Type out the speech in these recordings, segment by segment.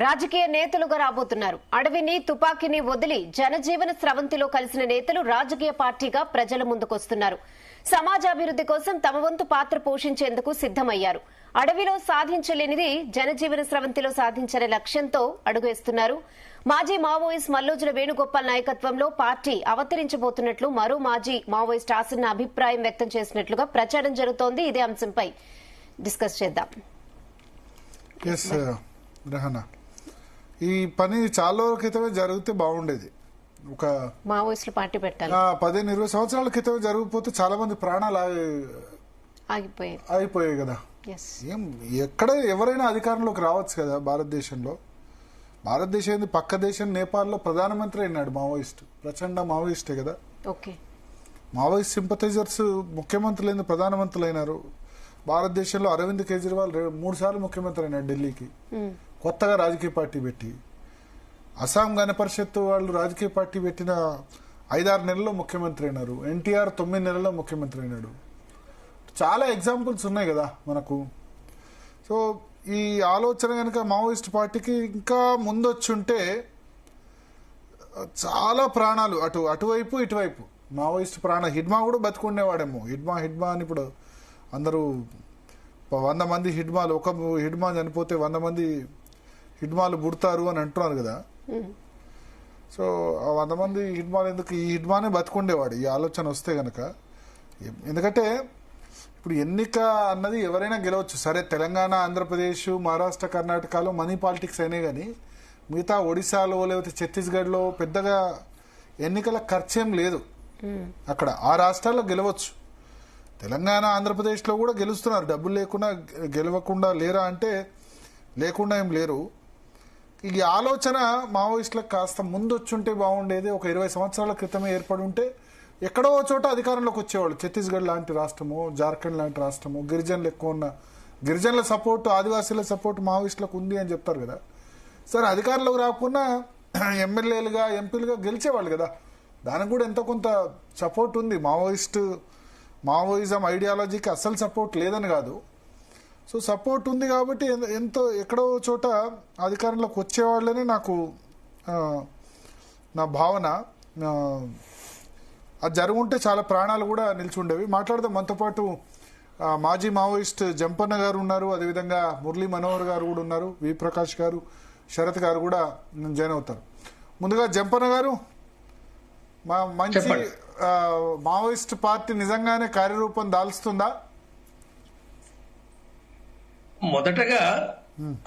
రాజకీయ నేతలుగా రాబోతున్నారు. అడవిని తుపాకీని వదిలి జనజీవన స్రవంతిలో కలిసిన నేతలు రాజకీయ పార్టీగా ప్రజల ముందుకొస్తున్నారు. సమాజాభివృద్ధి కోసం తమ వంతు పాత్ర పోషించేందుకు సిద్దమయ్యారు. అడవిలో సాధించలేనిది జనజీవన స్రవంతిలో సాధించే లక్ష్యంతో అడుగేస్తున్నారు. మాజీ మావోయిస్ట్ మల్లోజుల వేణుగోపాల్ నాయకత్వంలో పార్టీ అవతరించబోతున్నట్లు మరో మాజీ మావోయిస్ట్ ఆసన్న అభిప్రాయం వ్యక్తం చేసినట్లుగా ప్రచారం జరుగుతోంది. ఇదే అంశంపై డిస్కస్ చేద్దాం. ఈ పని చాలా రోజుల క్రితమే జరిగితే బాగుండేది. ఒక మావోయిస్టులు పార్టీ పెట్టాలి. 15-20 సంవత్సరాల క్రితమే జరిగిపోతే చాలా మంది ప్రాణాలు ఆగిపోయాయి కదా. ఏం ఎక్కడ ఎవరైనా అధికారంలోకి రావచ్చు కదా. భారతదేశం పక్క దేశం నేపాల్లో ప్రధానమంత్రి అయినాడు మావోయిస్ట్, ప్రచండ మావోయిస్టే కదా. మావోయిస్ట్ సింపథైజర్స్ ముఖ్యమంత్రులు ప్రధానమంత్రులు అయినారు. భారతదేశంలో అరవింద్ కేజ్రీవాల్ 3 సార్లు ముఖ్యమంత్రి అయినాడు ఢిల్లీకి, కొత్తగా రాజకీయ పార్టీ పెట్టి. అస్సాం గణ పరిషత్ వాళ్ళు రాజకీయ పార్టీ పెట్టిన 5-6 నెలల్లో ముఖ్యమంత్రి అయినారు. ఎన్టీఆర్ 9 నెలల్లో ముఖ్యమంత్రి అయినాడు. చాలా ఎగ్జాంపుల్స్ ఉన్నాయి కదా మనకు. సో ఈ ఆలోచన కనుక మావోయిస్ట్ పార్టీకి ఇంకా ముందొచ్చుంటే చాలా ప్రాణాలు అటువైపు ఇటువైపు మావోయిస్ట్ హిడ్మా కూడా బతుకుండేవాడేమో. హిడ్మా అని ఇప్పుడు అందరూ 100 మంది హిడ్మాలు, ఒక హిడ్మా చనిపోతే 100 మంది హిడ్మాలు పుడతారు అని అంటున్నారు కదా. సో 100 మంది హిడ్మాలు ఎందుకు, ఈ హిడ్మానే బతుకుండేవాడు ఈ ఆలోచన వస్తే గనక. ఎందుకంటే ఇప్పుడు ఎన్నిక అన్నది ఎవరైనా గెలవచ్చు. సరే తెలంగాణ, ఆంధ్రప్రదేశ్, మహారాష్ట్ర, కర్ణాటకలో మనీ పాలిటిక్స్ అయినాయి, కానీ మిగతా ఒడిశాలో లేకపోతే ఛత్తీస్గఢ్లో పెద్దగా ఎన్నికల ఖర్చేం లేదు. అక్కడ ఆ రాష్ట్రాల్లో గెలవచ్చు. తెలంగాణ, ఆంధ్రప్రదేశ్లో కూడా గెలుస్తున్నారు. డబ్బులు లేకుండా గెలవకుండా లేరా అంటే లేకుండా ఏం లేరు. ఈ ఆలోచన మావోయిస్టులకు కాస్త ముందు వచ్చుంటే బాగుండేది. ఒక 20 సంవత్సరాల క్రితమే ఏర్పడి ఉంటే ఎక్కడో చోట అధికారంలోకి వచ్చేవాళ్ళు. ఛత్తీస్గఢ్ లాంటి రాష్ట్రము, జార్ఖండ్ లాంటి రాష్ట్రము, గిరిజనులు ఎక్కువ ఉన్న, గిరిజనుల సపోర్ట్, ఆదివాసీల సపోర్ట్ మావోయిస్టులకు ఉంది అని చెప్తారు కదా. సరే అధికారంలోకి రాకుండా ఎమ్మెల్యేలుగా, ఎంపీలుగా గెలిచేవాళ్ళు కదా. దానికి కూడా ఎంతో కొంత సపోర్ట్ ఉంది. మావోయిజం ఐడియాలజీకి అస్సలు సపోర్ట్ లేదని కాదు. సో సపోర్ట్ ఉంది కాబట్టి ఎక్కడో చోట అధికారంలోకి వచ్చేవాళ్ళని నా భావన. అది జరుగుంటే చాలా ప్రాణాలు కూడా నిలిచి మాట్లాడదాం. మనతో పాటు మాజీ మావోయిస్ట్ జంపన్న గారు ఉన్నారు, అదేవిధంగా మురళీ మనోహర్ గారు కూడా ఉన్నారు, వి ప్రకాష్ గారు, శరత్ గారు కూడా జాయిన్ అవుతారు. ముందుగా జంపన్న గారు, మంచి మావోయిస్ట్ పార్టీ నిజంగానే కార్యరూపం దాల్స్తుందా? మొదటగా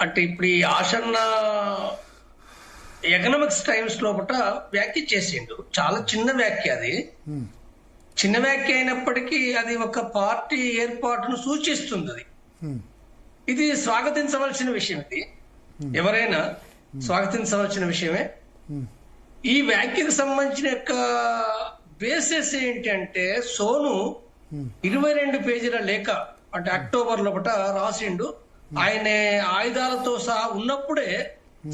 అంటే ఇప్పుడు ఈ ఆసన్న ఎకనామిక్స్ టైమ్స్ లోపల వ్యాఖ్య చేసిండు. చాలా చిన్న వ్యాఖ్య, అది చిన్న వ్యాఖ్య అయినప్పటికీ అది ఒక పార్టీ ఏర్పాటును సూచిస్తుంది. ఇది స్వాగతించవలసిన విషయం. ఇది ఎవరైనా స్వాగతించవలసిన విషయమే. ఈ వ్యాఖ్యకు సంబంధించిన యొక్క బేసిస్ ఏంటంటే, సోను 22 పేజీల లేఖ అంటే అక్టోబర్ లోపల రాసిండు. ఆయన ఆయుధాలతో సహా ఉన్నప్పుడే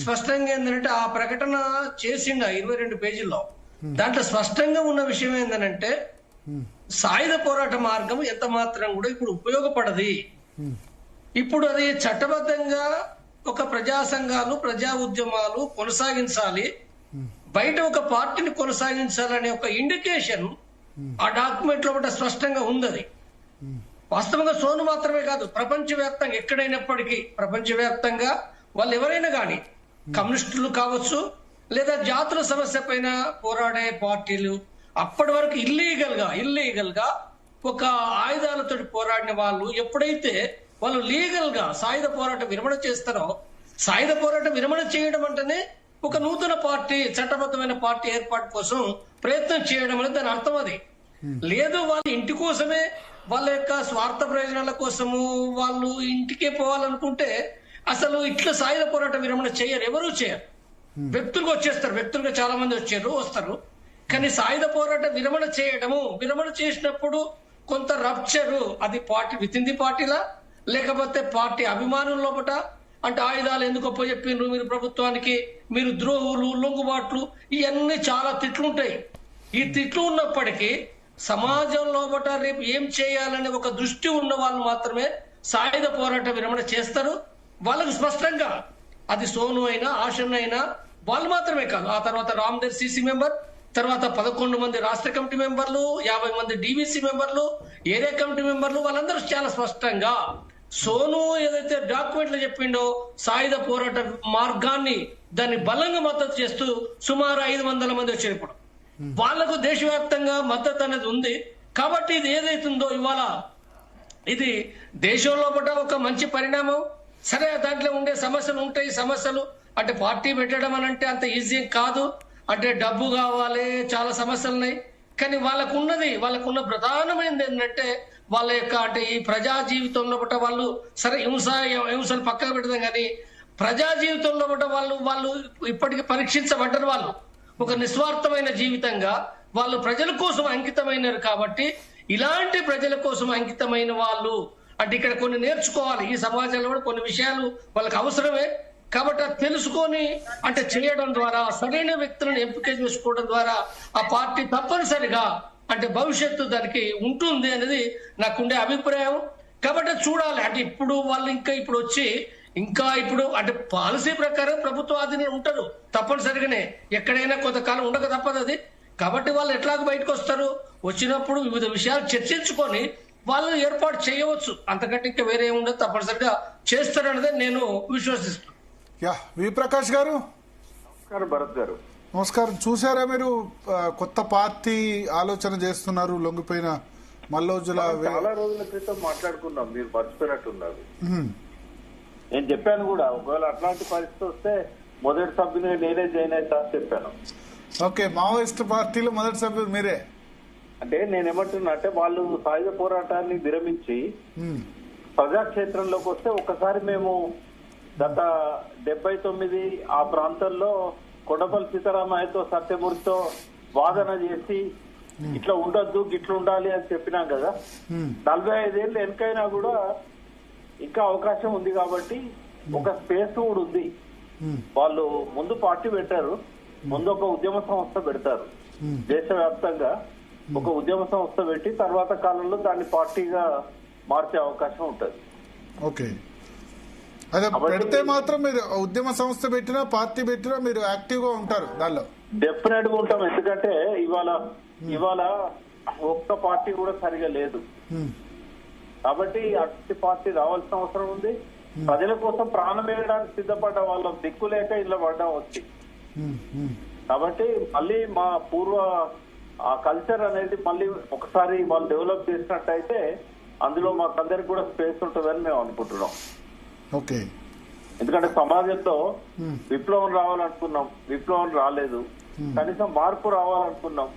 స్పష్టంగా ఏంటంటే ఆ ప్రకటన చేసిండు 22 పేజీల్లో. దాంట్లో స్పష్టంగా ఉన్న విషయం ఏంటంటే, సాయుధ పోరాట మార్గం ఎంత మాత్రం కూడా ఇప్పుడు ఉపయోగపడది. ఇప్పుడు అది చట్టబద్ధంగా ఒక ప్రజా సంఘాలు, ప్రజా ఉద్యమాలు కొనసాగించాలి, బయట ఒక పార్టీని కొనసాగించాలనే ఒక ఇండికేషన్ ఆ డాక్యుమెంట్ లో స్పష్టంగా ఉంది. వాస్తవంగా సోను మాత్రమే కాదు, ప్రపంచవ్యాప్తంగా ఎక్కడైనప్పటికీ ప్రపంచవ్యాప్తంగా వాళ్ళు ఎవరైనా కానీ, కమ్యూనిస్టులు కావచ్చు లేదా జాతుల సమస్య పైన పోరాడే పార్టీలు, అప్పటి వరకు ఇల్లీగల్ గా ఒక ఆయుధాలతో పోరాడిన వాళ్ళు ఎప్పుడైతే వాళ్ళు లీగల్ గా సాయుధ పోరాట విరమణ చేస్తారో, సాయుధ పోరాట విరమణ చేయడం అంటేనే ఒక నూతన పార్టీ, చట్టబద్ధమైన పార్టీ ఏర్పాటు కోసం ప్రయత్నం చేయడం అనేది దాని అర్థం. అది లేదు వాళ్ళ ఇంటి కోసమే, వాళ్ళ యొక్క స్వార్థ ప్రయోజనాల కోసము వాళ్ళు ఇంటికే పోవాలనుకుంటే అసలు ఇట్లా సాయుధ పోరాట విరమణ చేయరు, ఎవరూ చేయరు. వ్యక్తులుగా వచ్చేస్తారు, వ్యక్తులుగా చాలా మంది వస్తారు. కానీ సాయుధ పోరాట విరమణ చేసినప్పుడు కొంత రప్చరు, అది పార్టీ విత్ ఇన్ ది పార్టీలా లేకపోతే పార్టీ అభిమానుల లోపట, అంటే ఆయుధాలు ఎందుకు అప్పచెప్పిండ్రు మీరు ప్రభుత్వానికి, మీరు ద్రోహులు, లొంగుబాట్లు, ఇవన్నీ చాలా తిట్లుంటాయి. ఈ తిట్లు ఉన్నప్పటికీ సమాజం లోపట రేపు ఏం చేయాలనే ఒక దృష్టి ఉన్న వాళ్ళు మాత్రమే సాయుధ పోరాట విరమణ చేస్తారు. వాళ్ళకు స్పష్టంగా అది సోను అయినా ఆషన్ అయినా వాళ్ళు మాత్రమే కాదు, ఆ తర్వాత రామ్దేవ్ సిసి మెంబర్, తర్వాత 11 మంది రాష్ట్ర కమిటీ మెంబర్లు, 50 మంది డివిసి మెంబర్లు, ఏరియా కమిటీ మెంబర్లు, వాళ్ళందరూ చాలా స్పష్టంగా సోను ఏదైతే డాక్యుమెంట్లు చెప్పిండో సాయుధ పోరాట మార్గాన్ని దాన్ని బలంగా మద్దతు చేస్తూ సుమారు 500 మంది వచ్చారు. ఇప్పుడు వాళ్లకు దేశవ్యాప్తంగా మద్దతు అనేది ఉంది. కాబట్టి ఇది ఏదైతుందో ఇవాళ ఇది దేశంలో ఒక మంచి పరిణామం. సరే, దాంట్లో ఉండే సమస్యలు ఉంటాయి. సమస్యలు అంటే పార్టీ పెట్టడం అని అంటే అంత ఈజీ కాదు. అంటే డబ్బు కావాలి, చాలా సమస్యలు ఉన్నాయి. కానీ వాళ్ళకున్న ప్రధానమైనది ఏంటంటే వాళ్ళ యొక్క అంటే ఈ ప్రజా జీవితంలో వాళ్ళు సరే హింసలు పక్కకు పెడదాం, కానీ ప్రజా జీవితంలో వాళ్ళు ఇప్పటికీ పరీక్షించబడ్డారు. వాళ్ళు ఒక నిస్వార్థమైన జీవితంగా వాళ్ళు ప్రజల కోసం అంకితమైనారు. కాబట్టి ఇలాంటి ప్రజల కోసం అంకితమైన వాళ్ళు అంటే ఇక్కడ కొన్ని నేర్చుకోవాలి. ఈ సమాజంలో కూడా కొన్ని విషయాలు వాళ్ళకి అవసరమే. కాబట్టి అది తెలుసుకొని అంటే చేయడం ద్వారా, సరైన వ్యక్తులను ఎంపిక చేసుకోవడం ద్వారా ఆ పార్టీ తప్పనిసరిగా అంటే భవిష్యత్తు దానికి ఉంటుంది అనేది నాకుండే అభిప్రాయం. కాబట్టి చూడాలి. అంటే ఇప్పుడు వాళ్ళు ఇప్పుడు వచ్చి ఇప్పుడు అంటే పాలసీ ప్రకారం ప్రభుత్వ ఆధీనంలో ఉంటారు తప్పనిసరిగానే, ఎక్కడైనా కొంతకాలం ఉండక తప్పదు అది. కాబట్టి వాళ్ళు ఎట్లాగ బయటకు వస్తారు, వచ్చినప్పుడు వివిధ విషయాలు చర్చించుకొని వాళ్ళు ఏర్పాటు చేయవచ్చు. అంతకంటే ఇంకా వేరే ఉండదు, తప్పనిసరిగా చేస్తారనేది నేను విశ్వసిస్తున్నాను. వి ప్రకాష్ గారు. నమస్కారం భరత్ గారు. నమస్కారం. చూసారా మీరు కొత్త పార్టీ ఆలోచన చేస్తున్నారు, లొంగిపోయిన మల్లోజుల చాలా రోజుల క్రితం మాట్లాడుకున్నాం, మీరు మర్చిపోయినట్టున్నారు. నేను చెప్పాను కూడా, ఒకవేళ అట్లాంటి పరిస్థితి వస్తే మొదటి సభ్యుని నేనే జాయిన్ అవుతా అని చెప్పాను. ఓకే, మావోయిస్ట్ పార్టీలో మొదటి సభ్యులు మీరే. అంటే నేనేమంటున్నా అంటే వాళ్ళు సాయుధ పోరాటాన్ని విరమించి ప్రజాక్షేత్రంలోకి వస్తే ఒకసారి మేము గత 79 ఆ ప్రాంతంలో కొండపల్లి సీతారామయ్యతో సత్యమూర్తితో వాదన చేసి ఇట్లా ఉండొద్దు గిట్లా ఉండాలి అని చెప్పినాం కదా. 45 ఏళ్ళు వెనకైనా కూడా ఇంకా అవకాశం ఉంది. కాబట్టి ఒక స్పేస్ కూడా ఉంది. వాళ్ళు ముందు పార్టీ పెట్టారు, ముందు ఒక ఉద్యమ సంస్థ పెడతారు, దేశవ్యాప్తంగా ఒక ఉద్యమ సంస్థ పెట్టి తర్వాత కాలంలో దాన్ని పార్టీగా మార్చే అవకాశం ఉంటది. ఓకే, అదే పెడితే మాత్రం మీరు ఉద్యమ సంస్థ పెట్టినా పార్టీ పెట్టినా మీరు యాక్టివ్ గా ఉంటారు దానిలో? డెఫినెట్ గా ఉంటాం. ఎందుకంటే ఇవాళ ఒక్క పార్టీ కూడా సరిగా లేదు. కాబట్టి అట్టి పార్టీ రావాల్సిన అవసరం ఉంది. ప్రజల కోసం ప్రాణం వేయడానికి సిద్ధపడ్డ వాళ్ళ దిక్కు లేక ఇలా పడ్డం వచ్చి. కాబట్టి మళ్ళీ మా పూర్వ ఆ కల్చర్ అనేది మళ్ళీ ఒకసారి వాళ్ళు డెవలప్ చేసినట్టయితే అందులో మాకందరికి కూడా స్పేస్ ఉంటుందని మేము అనుకుంటున్నాం. ఓకే, ఎందుకంటే సమాజంలో విప్లవం రావాలనుకున్నాం, విప్లవం రాలేదు. కనీసం మార్పు రావాలనుకున్నాం,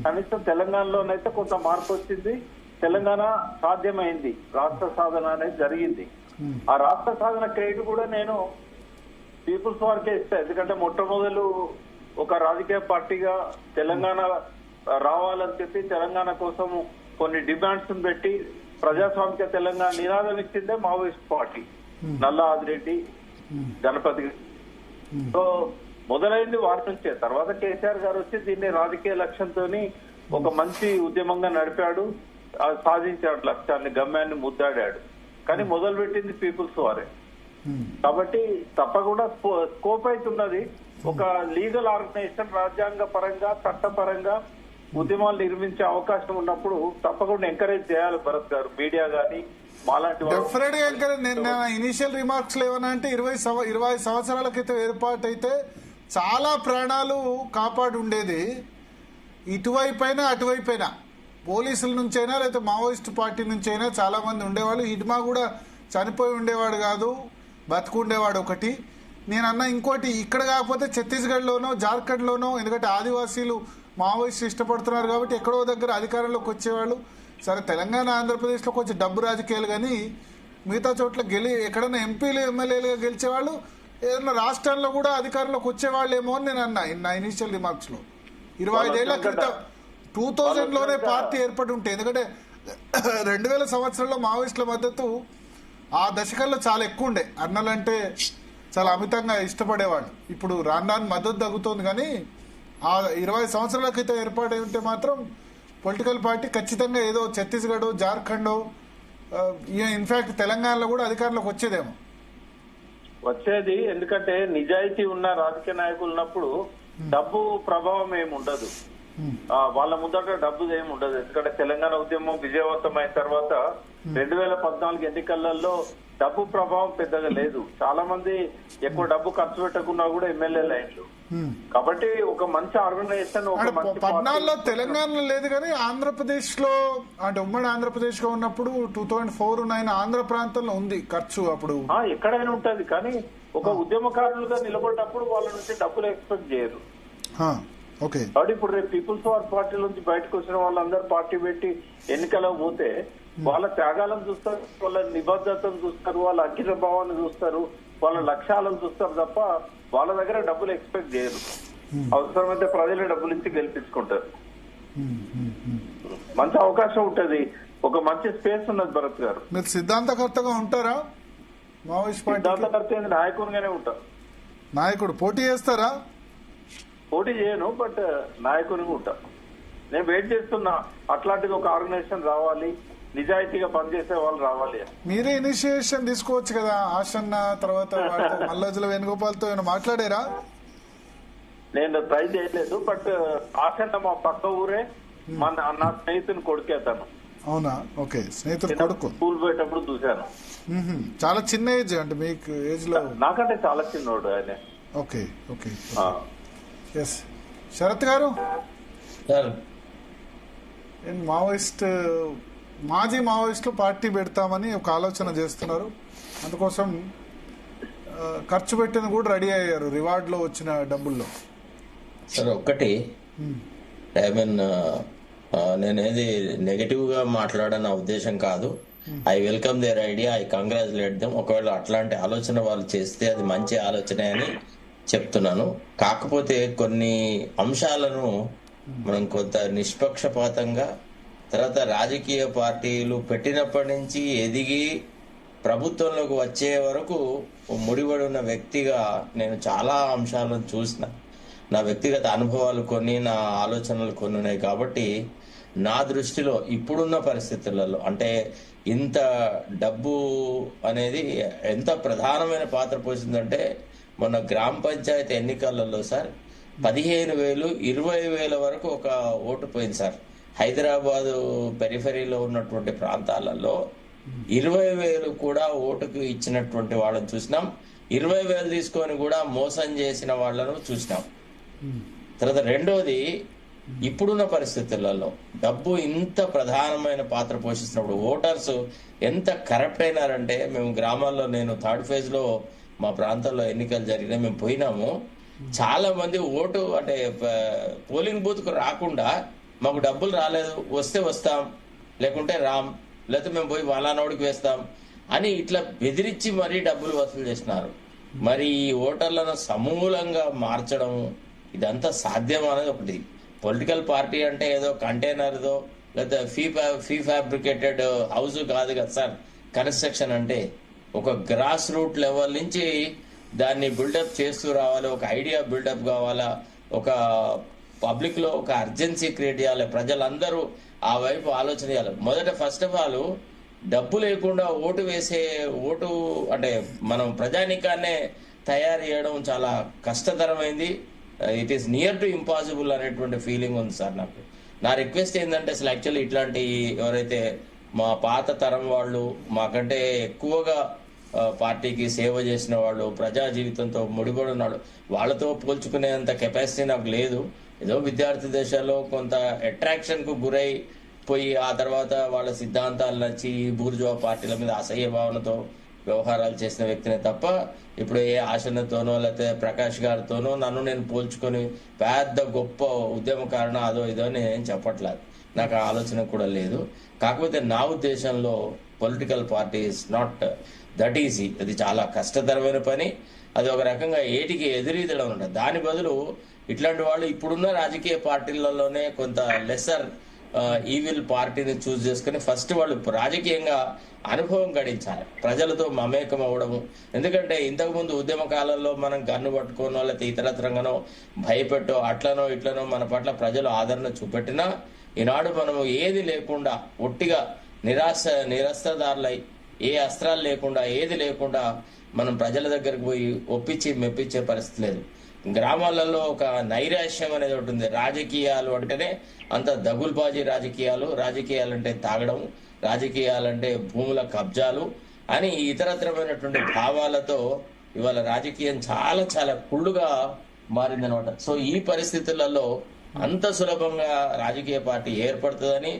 కనీసం తెలంగాణలోనైతే కొంత మార్పు వచ్చింది. తెలంగాణ సాధ్యమైంది, రాష్ట్ర సాధన అనేది జరిగింది. ఆ రాష్ట్ర సాధన క్రెడిట్ కూడా నేను పీపుల్స్ వారికే ఇస్తాను. ఎందుకంటే మొట్టమొదలు ఒక రాజకీయ పార్టీగా తెలంగాణ రావాలని చెప్పి తెలంగాణ కోసం కొన్ని డిమాండ్స్ పెట్టి ప్రజాస్వామిక తెలంగాణ నినాదం ఇచ్చిందే మావోయిస్ట్ పార్టీ, నల్ల ఆదిరెడ్డి, గణపతి. సో మొదలైంది వారి నుంచే. తర్వాత కేసీఆర్ గారు వచ్చి దీన్ని రాజకీయ లక్ష్యంతో ఒక మంచి ఉద్యమంగా నడిపాడు, సాధించాడు లక్ష్యాన్ని, గమ్యాన్ని ముద్దాడాడు. కానీ మొదలు పెట్టింది పీపుల్స్ వారే. కాబట్టి తప్పకుండా స్కోప్ అవుతున్నది. ఒక లీగల్ ఆర్గనైజేషన్ రాజ్యాంగ పరంగా చట్టపరంగా ఉద్యమాలు నిర్మించే అవకాశం ఉన్నప్పుడు తప్పకుండా ఎంకరేజ్ చేయాలి భరత్ గారు, మీడియా గానీ మాలాంటి. డెఫినెట్ గా ఎంకరేజ్. నేను ఇనిషియల్ రిమార్క్స్ ఏమన్నా అంటే 20 సంవత్సరాల క్రితం ఏర్పాటైతే చాలా ప్రాణాలు కాపాడు ఉండేది. ఇటువైపైనా అటువైపైనా పోలీసుల నుంచైనా లేకపోతే మావోయిస్ట్ పార్టీ నుంచైనా చాలా మంది ఉండేవాళ్ళు. హిడ్మా కూడా చనిపోయి ఉండేవాడు కాదు, బతుకుండేవాడు ఒకటి. నేను అన్న ఇంకోటి, ఇక్కడ కాకపోతే ఛత్తీస్గఢ్లోనో జార్ఖండ్లోనో, ఎందుకంటే ఆదివాసీలు మావోయిస్ట్ ఇష్టపడుతున్నారు కాబట్టి ఎక్కడో దగ్గర అధికారంలోకి వచ్చేవాళ్ళు. సరే, తెలంగాణ ఆంధ్రప్రదేశ్లో కొంచెం డబ్బు రాజకీయాలు, కానీ మిగతా చోట్ల ఎక్కడైనా ఎంపీలు ఎమ్మెల్యేలుగా గెలిచేవాళ్ళు, ఏదైనా రాష్ట్రాల్లో కూడా అధికారంలోకి వచ్చేవాళ్ళేమో అని నేను అన్నా నా ఇనిషియల్ రిమార్క్స్ లో. 25 ఏళ్ల క్రితం 2000లోనే పార్టీ ఏర్పడి ఉంటే, ఎందుకంటే 2000 సంవత్సరంలో మావోయిస్టుల మద్దతు ఆ దశకంలో చాలా ఎక్కువ ఉండే. అన్నలంటే చాలా అమితంగా ఇష్టపడేవాళ్ళు. ఇప్పుడు రాను మద్దతు తగ్గుతోంది, కానీ ఆ 20 సంవత్సరాల క్రితం ఏర్పాటై ఉంటే మాత్రం పొలిటికల్ పార్టీ ఖచ్చితంగా ఏదో ఛత్తీస్గఢ్, జార్ఖండ్, ఇన్ఫాక్ట్ తెలంగాణలో కూడా అధికారంలోకి వచ్చేదేమో. వచ్చేది. ఎందుకంటే నిజాయితీ ఉన్న రాజకీయ నాయకులు ఉన్నప్పుడు డబ్బు ప్రభావం ఏమి ఉండదు. వాళ్ళ ముందట డబ్బు ఏమి ఉండదు. ఎందుకంటే తెలంగాణ ఉద్యమం విజయవంతం అయిన తర్వాత 2014 ఎన్నికలలో డబ్బు ప్రభావం పెద్దగా లేదు. చాలా మంది ఎక్కువ డబ్బు ఖర్చు పెట్టకుండా కూడా ఎమ్మెల్యేలు అయ్యారు. కాబట్టి ఒక మంచి ఆర్గనైజేషన్, ఒక మంచి 14లో తెలంగాణలో లేదు కానీ ఆంధ్రప్రదేశ్ లో, అంటే ఉమ్మడి ఆంధ్రప్రదేశ్ లో ఉన్నప్పుడు 2004-9 ఆంధ్ర ప్రాంతంలో ఉంది ఖర్చు. అప్పుడు ఎక్కడైనా ఉంటది. కానీ ఒక ఉద్యమకారులుగా నిలబడ్డప్పుడు వాళ్ళ నుంచి డబ్బులు ఎక్స్పెక్ట్ చేయరు. ఓకే. కాబట్టి ఇప్పుడు రేపు పీపుల్స్ పవర్ పార్టీ నుంచి బయటకు వచ్చిన వాళ్ళందరూ పార్టీ పెట్టి ఎన్నికలకు పోతే వాళ్ళ త్యాగాలను చూస్తారు, వాళ్ళ నిబద్ధతను చూస్తారు, వాళ్ళ అంకిత భావాన్ని చూస్తారు, వాళ్ళ లక్ష్యాలను చూస్తారు తప్ప వాళ్ళ దగ్గర డబ్బులు ఎక్స్పెక్ట్ చేయరు. అవసరమైతే ప్రజలే డబ్బులు ఇచ్చి గెలిపించుకుంటారు. మంచి అవకాశం ఉంటది, ఒక మంచి స్పేస్ ఉన్నది. భరత్ గారు, మీరు సిద్ధాంతకర్తగా ఉంటారా? మావోయిస్ట్ పార్టీ సిద్ధాంతకర్త నాయకునిగానే ఉంటారు. నాయకుడు పోటీ చేస్తారా? పోటీ చేయను, బట్ నాయకునిగా ఉంటా. నేను వెయిట్ చేస్తున్నా అట్లాంటిది ఒక ఆర్గనైజేషన్ రావాలి, నిజాయితీగా పనిచేసే వాళ్ళు రావాలి. మీరే ఇనిషియేషన్ తీసుకోవచ్చు కదా. ఆశన్న తర్వాత మల్లాజుల వేణుగోపాల్తో ఏమైనా మాట్లాడారా? నేను ట్రై చేయలేదు, బట్ ఆశన్న మా పక్క ఊరే, నా స్నేహితుని కొడుకే తను. అవునా? ఓకే. స్నేహితుడు కొడుకు. స్కూల్ పోయేటప్పుడు చూశాను. చాలా చిన్న ఏజ్, అంటే మీకు ఏజ్ లో నాకంటే చాలా చిన్నోడు ఆయన. Okay okay. ఎస్. శరత్ గారు, మావోయిస్ట్ మాజీ మావోయిస్టులు పార్టీ పెడతామని ఒక ఆలోచన చేస్తున్నారు. అందుకోసం ఖర్చు పెట్టిన కూడా రెడీ అయ్యారు రివార్డ్ లో వచ్చిన డబ్బుల్లో. సార్ ఒక్కటి, ఐ మీన్ నేనేది నెగటివ్ గా మాట్లాడన్న ఉద్దేశం కాదు. I welcome there idea, I congratulate them. ఒకవేళ అట్లాంటి ఆలోచన వాళ్ళు చేస్తే అది మంచి ఆలోచనే అని చెప్తున్నాను. కాకపోతే కొన్ని అంశాలను మనం కొంత నిష్పక్షపాతంగా, తర్వాత రాజకీయ పార్టీలు పెట్టినప్పటి నుంచి ఎదిగి ప్రభుత్వంలోకి వచ్చే వరకు ముడిపడి ఉన్న వ్యక్తిగా నేను చాలా అంశాలను చూసిన. నా వ్యక్తిగత అనుభవాలు కొన్ని, నా ఆలోచనలు కొన్ని ఉన్నాయి. కాబట్టి నా దృష్టిలో ఇప్పుడున్న పరిస్థితులలో, అంటే ఇంత డబ్బు అనేది ఎంత ప్రధానమైన పాత్ర పోసిందంటే, మొన్న గ్రామ పంచాయతీ ఎన్నికలలో సార్ 15,000, 20,000 వరకు ఒక ఓటు పోయింది సార్. హైదరాబాదు పెరిఫెరీలో ఉన్నటువంటి ప్రాంతాలలో 20,000 కూడా ఓటుకు ఇచ్చినటువంటి వాళ్ళని చూసినాం. 20,000 తీసుకొని కూడా మోసం చేసిన వాళ్ళను చూసినాం. తర్వాత రెండోది, ఇప్పుడున్న పరిస్థితులలో డబ్బు ఇంత ప్రధానమైన పాత్ర పోషిస్తున్నప్పుడు ఓటర్స్ ఎంత కరప్ట్ అయినారంటే, మేము గ్రామాల్లో, నేను థర్డ్ ఫేజ్ లో మా ప్రాంతంలో ఎన్నికలు జరిగినాయి, మేము పోయినాము. చాలా మంది ఓటు అంటే పోలింగ్ బూత్ కు రాకుండా, మాకు డబ్బులు రాలేదు, వస్తే వస్తాం, లేకుంటే రాం, లేకపోతే మేము పోయి వాళ్ళనోడికి వేస్తాం అని ఇట్లా బెదిరించి మరీ డబ్బులు వసూలు చేసినారు. మరి ఈ ఓటర్లను సమూలంగా మార్చడం ఇదంతా సాధ్యం అనేది ఒకటి. పొలిటికల్ పార్టీ అంటే ఏదో కంటైనర్దో లేదా ఫీ ఫ్యాబ్రికేటెడ్ హౌస్ కాదు కదా సార్. కన్స్ట్రక్షన్ అంటే ఒక గ్రాస్ రూట్ లెవెల్ నుంచి దాన్ని బిల్డప్ చేస్తూ రావాలి, ఒక ఐడియా బిల్డప్ కావాలా, ఒక పబ్లిక్ లో ఒక అర్జెన్సీ క్రియేట్ చేయాలి, ప్రజలందరూ ఆ వైపు ఆలోచన చేయాలి. మొదట ఫస్ట్ ఆఫ్ ఆల్ డబ్బు లేకుండా ఓటు అంటే మనం ప్రజానికాన్నే తయారు చేయడం చాలా కష్టతరమైంది. It is near to impossible అనేటువంటి ఫీలింగ్ ఉంది సార్ నాకు. నా రిక్వెస్ట్ ఏంటంటే, అసలు యాక్చువల్లీ ఇట్లాంటి ఎవరైతే మా పాత తరం వాళ్ళు, మాకంటే ఎక్కువగా పార్టీకి సేవ చేసిన వాళ్ళు, ప్రజా జీవితంతో ముడిపడి ఉన్నాడు, వాళ్ళతో పోల్చుకునేంత కెపాసిటీ నాకు లేదు. ఏదో విద్యార్థి దశలో కొంత అట్రాక్షన్ కు గురై పోయి ఆ తర్వాత వాళ్ళ సిద్ధాంతాలు నచ్చి బూర్జువా పార్టీల మీద అసహ్య భావనతో వ్యవహారాలు చేసిన వ్యక్తినే తప్ప, ఇప్పుడు ఏ ఆశనతోనో లేకపోతే ప్రకాష్ గారితోనో నన్ను నేను పోల్చుకొని పెద్ద గొప్ప ఉద్యమకారణ అదో ఇదో అని నేను చెప్పట్లేదు. నాకు ఆ ఆలోచన కూడా లేదు. కాకపోతే నా ఉద్దేశంలో political party is not that easy. అది చాలా కష్టతరమైన పని. అది ఒక రకంగా ఏటికి ఎదురీదడం ఉంటుంది. దాని బదులు ఇట్లాంటి వాళ్ళు ఇప్పుడున్న రాజకీయ పార్టీలలోనే కొంత లెసర్ ఈవిల్ పార్టీని చూస్ చేసుకుని ఫస్ట్ వాళ్ళు రాజకీయంగా అనుభవం గడించాలి, ప్రజలతో మమేకం అవ్వడము. ఎందుకంటే ఇంతకుముందు ఉద్యమ కాలంలో మనం గన్ను పట్టుకోనో లేకపోతే ఇతరత్రంగానో భయపెట్టో అట్లనో ఇట్లనో మన పట్ల ప్రజలు ఆదరణ చూపెట్టినా, ఈనాడు మనము ఏది లేకుండా ఒట్టిగా నిరస్త్రదారులై, ఏ అస్త్రాలు లేకుండా, ఏది లేకుండా మనం ప్రజల దగ్గరకు పోయి ఒప్పించి మెప్పించే పరిస్థితి లేదు. గ్రామాలలో ఒక నైరాశ్యం అనేది ఒకటి ఉంది. రాజకీయాలు అంటేనే అంత దగుల్బాజీ రాజకీయాలంటే తాగడం, రాజకీయాలంటే భూముల కబ్జాలు అని ఇతరత్రమైనటువంటి భావాలతో ఇవాళ రాజకీయం చాలా చాలా కుళ్ళుగా మారిందనమాట. సో ఈ పరిస్థితులలో అంత సులభంగా రాజకీయ పార్టీ ఏర్పడుతుందని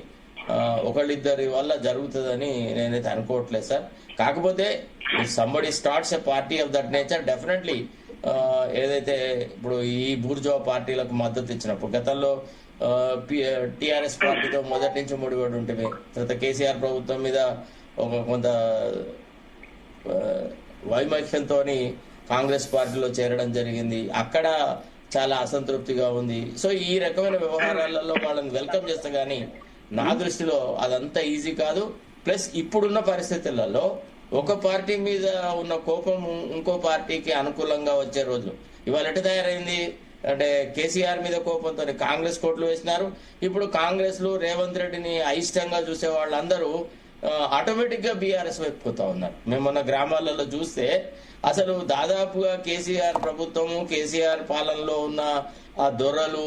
ఒకళ్ళిద్దరి వల్ల జరుగుతుందని నేనైతే అనుకోవట్లేదు సార్. కాకపోతే somebody starts a party of that nature, definitely ఏదైతే ఇప్పుడు ఈ బూర్జువా పార్టీలకు మద్దతు ఇచ్చినప్పుడు గతంలో టిఆర్ఎస్ పార్టీతో మొదటి నుంచి ముడిపడి ఉంటుంది, తర్వాత కేసీఆర్ ప్రభుత్వం మీద ఒక కొంత వైమఖ్యంతో కాంగ్రెస్ పార్టీలో చేరడం జరిగింది. అక్కడ చాలా అసంతృప్తిగా ఉంది. సో ఈ రకమైన వ్యవహారాలలో వాళ్ళని వెల్కమ్ చేస్తాం, కానీ నా దృష్టిలో అదంతా ఈజీ కాదు. ప్లస్ ఇప్పుడున్న పరిస్థితులలో ఒక పార్టీ మీద ఉన్న కోపం ఇంకో పార్టీకి అనుకూలంగా వచ్చే రోజులు ఇవాళ ఎటు తయారైంది అంటే కేసీఆర్ మీద కోపంతో కాంగ్రెస్ కోట్లు వేసినారు. ఇప్పుడు కాంగ్రెస్ లో రేవంత్ రెడ్డిని అయిష్టంగా చూసే వాళ్ళందరూ ఆటోమేటిక్ గా బీఆర్ఎస్ వైపు పోతా ఉన్నారు. మేము మొన్న గ్రామాలలో చూస్తే అసలు దాదాపుగా కేసీఆర్ ప్రభుత్వము, కేసీఆర్ పాలనలో ఉన్న ఆ దొరలు,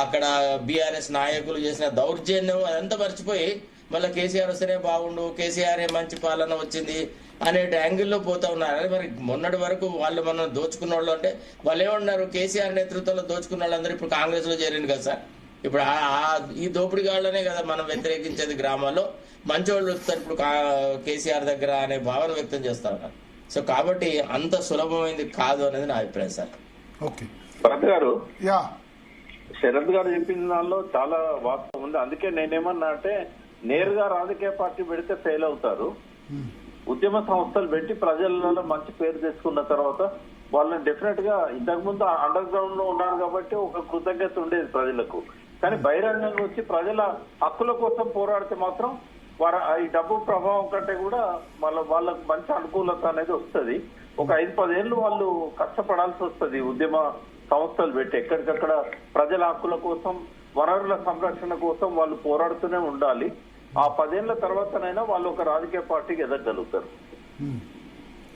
అక్కడ బీఆర్ఎస్ నాయకులు చేసిన దౌర్జన్యం అదంతా మర్చిపోయి మళ్ళీ కేసీఆర్ వస్తేనే బాగుండు, కేసీఆర్ మంచి పాలన వచ్చింది అనే యాంగిల్లో పోతా ఉన్నారు. అదే మరి మొన్నటి వరకు వాళ్ళు మనం దోచుకున్న వాళ్ళు అంటే వాళ్ళు ఏమన్నారు, కేసీఆర్ నేతృత్వంలో దోచుకున్న వాళ్ళందరూ ఇప్పుడు కాంగ్రెస్ లో చేరింది కదా సార్. ఇప్పుడు ఈ దోపిడిగాళ్లనే కదా మనం వ్యతిరేకించేది. గ్రామాల్లో మంచోళ్ళు వస్తారు ఇప్పుడు కేసీఆర్ దగ్గర అనే భావన వ్యక్తం చేస్తా ఉన్నారు. సో కాబట్టి అంత సులభమైంది కాదు అనేది నా అభిప్రాయం సార్. ఓకే భరత్ గారు, యా శరత్ గారు చెప్పిన దానిలో చాలా వాస్తవం ఉంది. అందుకే నేనేమన్నా అంటే నేరుగా రాజకీయ పార్టీ పెడితే ఫెయిల్ అవుతారు. ఉద్యమ సంస్థలు పెట్టి ప్రజలలో మంచి పేరు తెచ్చుకున్న తర్వాత వాళ్ళని డెఫినెట్ గా ఇంతకు ముందు అండర్ గ్రౌండ్ లో ఉన్నారు కాబట్టి ఒక కృతజ్ఞత ఉండేది ప్రజలకు. కానీ బహిరంగంగా వచ్చి ప్రజల హక్కుల కోసం పోరాడితే మాత్రం ఈ డబ్బు ప్రభావం కంటే కూడా వాళ్ళకు మంచి అనుకూలత అనేది వస్తుంది. ఒక 5-10 ఏళ్ళు వాళ్ళు కష్టపడాల్సి వస్తుంది ఉద్యమ సంస్థలు పెట్టి. ఎక్కడికక్కడ ప్రజల హక్కుల కోసం, వనరుల సంరక్షణ కోసం వాళ్ళు పోరాడుతూనే ఉండాలి. ఆ 10 ఏళ్ల తర్వాతనైనా వాళ్ళు ఒక రాజకీయ పార్టీకి ఎదగలుగుతారు.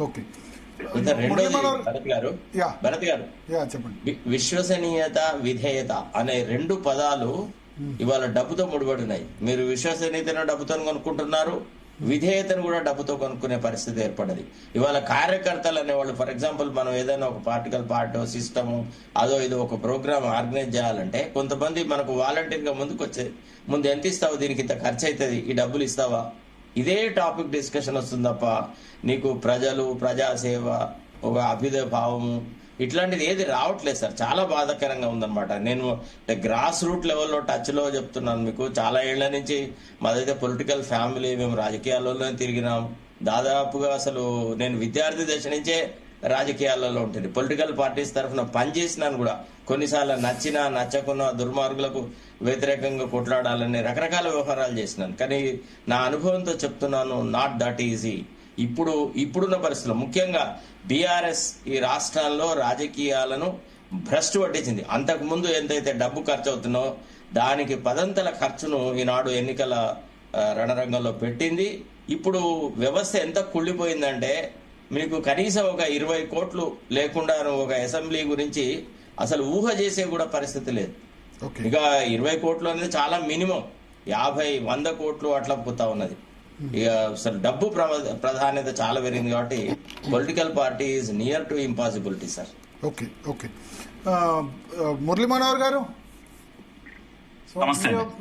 ఓకే భరత్ గారు, విశ్వసనీయత, విధేయత అనే 2 పదాలు ఇవాళ డబ్బుతో ముడిపడినాయి. మీరు విశ్వసనీయతను డబ్బుతో కొనుక్కుంటున్నారు, విధేయతను కూడా డబ్బుతో కొనుక్కునే పరిస్థితి ఏర్పడ్డది. ఇవాళ కార్యకర్తలు అనేవాళ్ళు, ఫర్ ఎగ్జాంపుల్ మనం ఏదైనా ఒక పార్టికల్ పార్టో సిస్టము అదో ఇదో ఒక ప్రోగ్రామ్ ఆర్గనైజ్ చేయాలంటే కొంతమంది మనకు వాలంటీర్ గా ముందుకు వచ్చేది, ముందు ఎంత ఇస్తావు, దీనికి ఇంత ఖర్చు అవుతుంది, ఈ డబ్బులు ఇస్తావా, ఇదే టాపిక్ డిస్కషన్ వస్తుంది తప్ప నీకు ప్రజలు, ప్రజాసేవ, ఒక అభ్యుదయ భావము ఇట్లాంటిది ఏది రావట్లేదు సార్. చాలా బాధాకరంగా ఉందన్నమాట. నేను గ్రాస్ రూట్ లెవెల్లో టచ్ లో చెప్తున్నాను మీకు. చాలా ఏళ్ల నుంచి మాదైతే పొలిటికల్ ఫ్యామిలీ, మేము రాజకీయాల్లోనే తిరిగినాం. దాదాపుగా అసలు నేను విద్యార్థి దశ నుంచే రాజకీయాలలో ఉంటుంది. పొలిటికల్ పార్టీస్ తరఫున పనిచేసినాను కూడా. కొన్నిసార్లు నచ్చినా నచ్చకున్నా దుర్మార్గులకు వ్యతిరేకంగా కొట్లాడాలని రకరకాల వ్యవహారాలు చేసినాను. కానీ నా అనుభవంతో చెప్తున్నాను, నాట్ దట్ ఈజీ. ఇప్పుడున్న పరిస్థితుల్లో ముఖ్యంగా బీఆర్ఎస్ ఈ రాష్ట్రాల్లో రాజకీయాలను భ్రష్టు పట్టించింది. అంతకు ముందు ఎంతైతే డబ్బు ఖర్చు అవుతుందో దానికి 10 ఖర్చును ఈనాడు ఎన్నికల రణరంగంలో పెట్టింది. ఇప్పుడు వ్యవస్థ ఎంత కుళ్ళిపోయిందంటే మీకు కనీసం ఒక 20 కోట్లు లేకుండా ఒక అసెంబ్లీ గురించి అసలు ఊహ చేసే కూడా పరిస్థితి లేదు. ఇక 20 కోట్లు అనేది చాలా మినిమం, 50-100 కోట్లు అట్లా పోతా ఉన్నది. ఇక అసలు డబ్బు ప్రాధాన్యత చాలా పెరిగింది కాబట్టి political party is near to impossibility sir. Okay okay Murali Manohar గారు,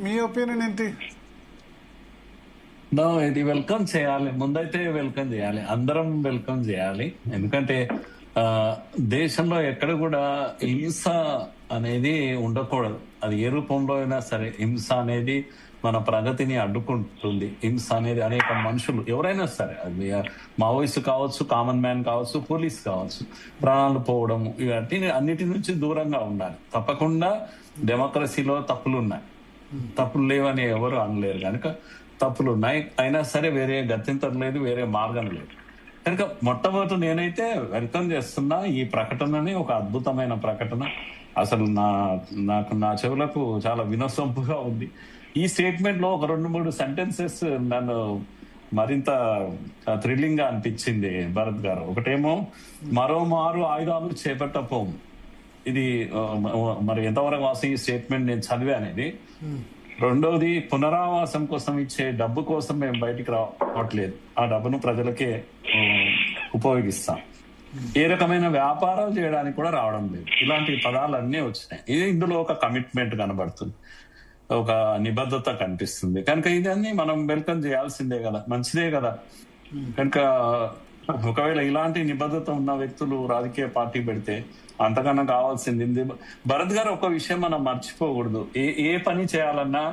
మీ ఒపీనియన్ ఏంటి? ఇది వెల్కమ్ చేయాలి, ముందైతే వెల్కమ్ చేయాలి, అందరం వెల్కమ్ చేయాలి. ఎందుకంటే దేశంలో ఎక్కడ కూడా హింస అనేది ఉండకూడదు. అది ఏ రూపంలో అయినా సరే హింస అనేది మన ప్రగతిని అడ్డుకుంటుంది. హింస అనేది అనేక మనుషులు ఎవరైనా సరే, అది మావోయిస్ట్ కావచ్చు, కామన్ మ్యాన్ కావచ్చు, పోలీస్ కావచ్చు, ప్రాణాలు పోవడం అన్నిటి నుంచి దూరంగా ఉండాలి. తప్పకుండా డెమోక్రసీలో తప్పులు ఉన్నాయి, తప్పులు లేవని ఎవరు అనలేరు కనుక తప్పులు ఉన్నాయి. అయినా సరే వేరే గత్యంతరం లేదు, వేరే మార్గం లేదు కనుక మొట్టమొదటి నేనైతే వెల్కమ్ చేస్తున్నా ఈ ప్రకటనని. ఒక అద్భుతమైన ప్రకటన. అసలు నాకు నా చెవులకు చాలా వినసొంపుగా ఉంది. ఈ స్టేట్మెంట్ లో ఒక 2-3 సెంటెన్సెస్ నన్ను మరింత థ్రిల్లింగ్ గా అనిపించింది భరత్ గారు. ఒకటేమో మరోమారు ఆయుధాలు చేపట్టపోము, ఇది మరి ఎంతవరకు వాసం ఈ స్టేట్మెంట్ నేను చదివానేది. రెండవది, పునరావాసం కోసం ఇచ్చే డబ్బు కోసం మేము బయటికి రావట్లేదు, ఆ డబ్బును ప్రజలకే ఉపయోగిస్తాం. ఏ రకమైన వ్యాపారాలు చేయడానికి కూడా రావడం లేదు. ఇలాంటి పదాలన్నీ వచ్చినాయి. ఇది ఇందులో ఒక కమిట్మెంట్ కనబడుతుంది, ఒక నిబద్ధత కనిపిస్తుంది. కనుక ఇదన్నీ మనం వెల్కమ్ చేయాల్సిందే కదా, మంచిదే కదా. కనుక ఒకవేళ ఇలాంటి నిబద్ధత ఉన్న వ్యక్తులు రాజకీయ పార్టీ పెడితే అంతకన్నా కావాల్సింది. భరత్ గారు, ఒక విషయం మనం మర్చిపోకూడదు, ఏ పని చేయాలన్నా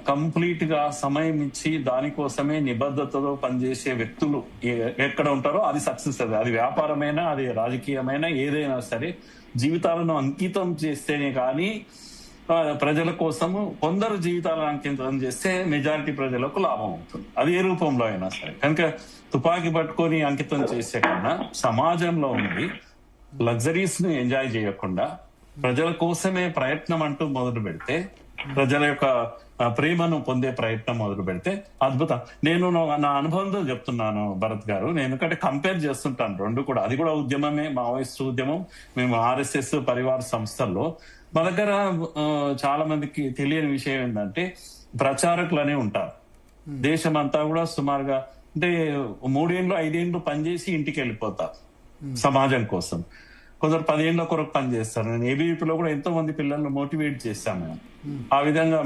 కంప్లీట్ గా సమయం ఇచ్చి దానికోసమే నిబద్ధతతో పనిచేసే వ్యక్తులు ఎక్కడ ఉంటారో అది సక్సెస్. అది వ్యాపారమైనా, అది రాజకీయమైనా, ఏదైనా సరే జీవితాలను అంకితం చేస్తేనే కానీ ప్రజల కోసము, కొందరు జీవితాలను అంకితం చేస్తే మెజారిటీ ప్రజలకు లాభం అవుతుంది, అది ఏ రూపంలో అయినా సరే. కనుక తుపాకీ పట్టుకొని అంకితం చేసే కన్నా సమాజంలో ఉండి లగ్జరీస్ ను ఎంజాయ్ చేయకుండా ప్రజల కోసమే ప్రయత్నం అంటూ మొదలు పెడితే, ప్రజల యొక్క ప్రేమను పొందే ప్రయత్నం మొదలు పెడితే అద్భుతం. నేను నా అనుభవంతో చెప్తున్నాను భరత్ గారు, నేను ఎందుకంటే కంపేర్ చేస్తుంటాను రెండు కూడా. అది కూడా ఉద్యమమే, మావోయిస్ట్ ఉద్యమం. మేము RSS పరివార సంస్థల్లో మా దగ్గర చాలా మందికి తెలియని విషయం ఏంటంటే ప్రచారకులనే ఉంటారు. దేశం అంతా కూడా సుమారుగా అంటే 3 ఏళ్ళు 5 ఏళ్ళు పనిచేసి ఇంటికి వెళ్ళిపోతారు సమాజం కోసం. కొందరు 10 ఏళ్ళ కొరకు పనిచేస్తారు. నేను ABVPలో కూడా ఎంతో మంది పిల్లల్ని మోటివేట్ చేశాను మేము. ఆ విధంగా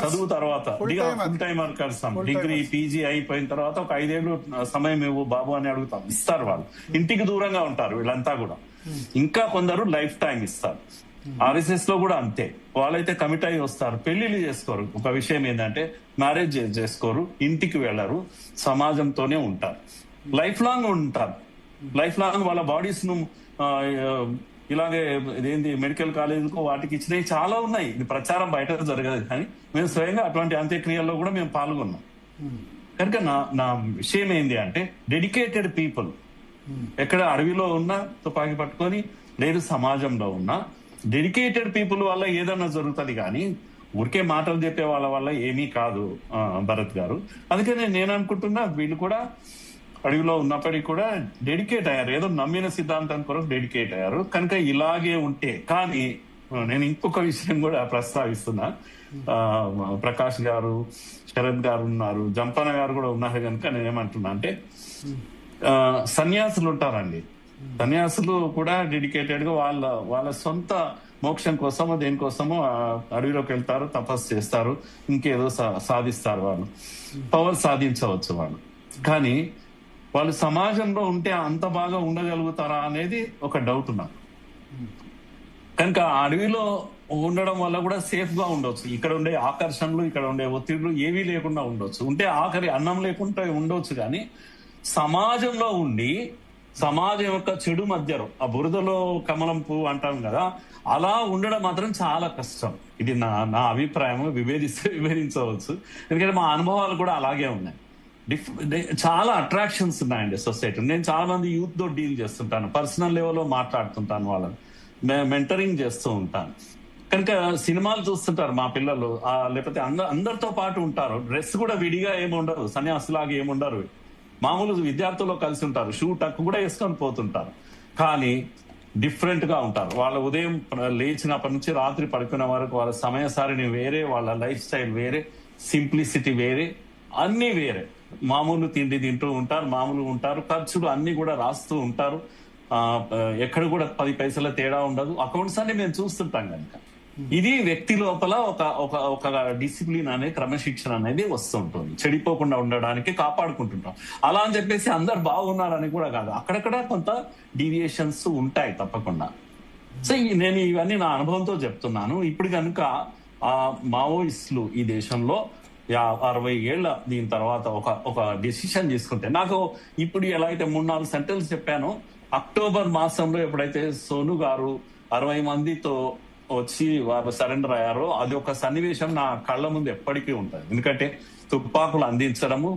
చదువు తర్వాత full time workers, degree PG అయిపోయిన తర్వాత ఒక 5 ఏళ్ళు సమయం ఇవ్వు బాబు అని అడుగుతాం, ఇస్తారు. వాళ్ళు ఇంటికి దూరంగా ఉంటారు వీళ్ళంతా కూడా. ఇంకా కొందరు లైఫ్ టైం ఇస్తారు. RSS లో కూడా అంతే, వాళ్ళైతే కమిట్ అయి వస్తారు, పెళ్లిళ్ళు చేసుకోరు. ఒక విషయం ఏంటంటే మ్యారేజ్ చేసుకోరు, ఇంటికి వెళ్ళరు, సమాజంతోనే ఉంటారు, లైఫ్ లాంగ్ ఉంటారు. లైఫ్ లాంగ్ వాళ్ళ బాడీస్ ను ఇలాగే ఇదేంటి మెడికల్ కాలేజీలకు వాటికి ఇచ్చినవి చాలా ఉన్నాయి. ఇది ప్రచారం బయట జరగదు, కానీ మేము స్వయంగా అటువంటి అంత్యక్రియల్లో కూడా మేము పాల్గొన్నాం. కనుక నా విషయం ఏంటి అంటే డెడికేటెడ్ పీపుల్, ఎక్కడ అడవిలో ఉన్నా తుపాకీ పట్టుకొని, లేదు సమాజంలో ఉన్నా డెడికేటెడ్ పీపుల్ వల్ల ఏదన్నా జరుగుతుంది, కానీ ఊరికే మాటలు చెప్పే వాళ్ళ వల్ల ఏమీ కాదు భరత్ గారు. అందుకని నేను అనుకుంటున్నా వీళ్ళు కూడా అడవిలో ఉన్నప్పటికీ కూడా డెడికేట్ అయ్యారు, ఏదో నమ్మిన సిద్ధాంతం కొరకు డెడికేట్ అయ్యారు. కనుక ఇలాగే ఉంటే, కానీ నేను ఇంకొక విషయం కూడా ప్రస్తావిస్తున్నా, ప్రకాష్ గారు, శరత్ గారు ఉన్నారు, జంపన్న గారు కూడా ఉన్నారు. కనుక నేనేమంటున్నా అంటే సన్యాసులు ఉంటారండి, సన్యాసులు కూడా డెడికేటెడ్ గా వాళ్ళ సొంత మోక్షం కోసమో దేనికోసమో అడవిలోకి వెళ్తారు, తపస్సు చేస్తారు, ఇంకేదో సాధిస్తారు, వాళ్ళు పవర్ సాధించవచ్చు వాళ్ళు. కానీ వాళ్ళు సమాజంలో ఉంటే అంత బాగా ఉండగలుగుతారా అనేది ఒక డౌట్ నాకు. కనుక అడవిలో ఉండడం వల్ల కూడా సేఫ్ గా ఉండొచ్చు, ఇక్కడ ఉండే ఆకర్షణలు, ఇక్కడ ఉండే ఒత్తిళ్లు ఏవీ లేకుండా ఉండొచ్చు, ఉంటే ఆఖరి అన్నం లేకుండా ఉండొచ్చు. కానీ సమాజంలో ఉండి సమాజం యొక్క చెడు మధ్యలో ఆ బురదలో కమలం పువ్వు అంటాం కదా, అలా ఉండడం మాత్రం చాలా కష్టం. ఇది నా అభిప్రాయం, విభేదించవచ్చు, ఎందుకంటే మా అనుభవాలు కూడా అలాగే ఉన్నాయి. చాలా అట్రాక్షన్స్ ఉన్నాయండి సొసైటీ. నేను చాలా మంది యూత్ తో డీల్ చేస్తుంటాను, పర్సనల్ లెవెల్లో మాట్లాడుతుంటాను, వాళ్ళని మెంటరింగ్ చేస్తూ ఉంటాను. కనుక సినిమాలు చూస్తుంటారు మా పిల్లలు, లేకపోతే అందరితో పాటు ఉంటారు, డ్రెస్ కూడా విడిగా ఏముండరు, సన్యాసులాగా ఏముండరు, మామూలు విద్యార్థుల్లో కలిసి ఉంటారు, షూ టక్ కూడా వేసుకొని పోతుంటారు, కానీ డిఫరెంట్ గా ఉంటారు. వాళ్ళ ఉదయం లేచినప్పటి నుంచి రాత్రి పడుకునే వరకు వాళ్ళ సమయ సారిని వేరే, వాళ్ళ లైఫ్ స్టైల్ వేరే, సింప్లిసిటీ వేరే, అన్ని వేరే. మామూలు తిండి తింటూ ఉంటారు, మామూలు ఉంటారు, ఖర్చులు అన్ని కూడా రాస్తూ ఉంటారు, ఎక్కడ కూడా 10 పైసల తేడా ఉండదు. అకౌంట్స్ అన్ని మేము చూస్తుంటాం. కనుక ఇది వ్యక్తి లోపల ఒక డిసిప్లిన్ అనే క్రమశిక్షణ అనేది వస్తుంటుంది, చెడిపోకుండా ఉండడానికి కాపాడుకుంటుంటాం. అలా అని చెప్పేసి అందరు బాగున్నారని కూడా కాదు, అక్కడక్కడ కొంత డీవియేషన్స్ ఉంటాయి తప్పకుండా. సో నేను ఇవన్నీ నా అనుభవంతో చెప్తున్నాను. ఇప్పుడు కనుక మావోయిస్టులు ఈ దేశంలో 60 ఏళ్ల దీని తర్వాత ఒక డెసిషన్ తీసుకుంటే, నాకు ఇప్పుడు ఎలా అయితే 3-4 సెంటెన్స్ చెప్పానో, అక్టోబర్ మాసంలో ఎప్పుడైతే సోను గారు 60 మందితో వచ్చి వారు సరెండర్ అయ్యారో, అది ఒక సన్నివేశం నా కళ్ళ ముందు ఎప్పటికీ ఉంటుంది. ఎందుకంటే తుపాకులు అందించడము,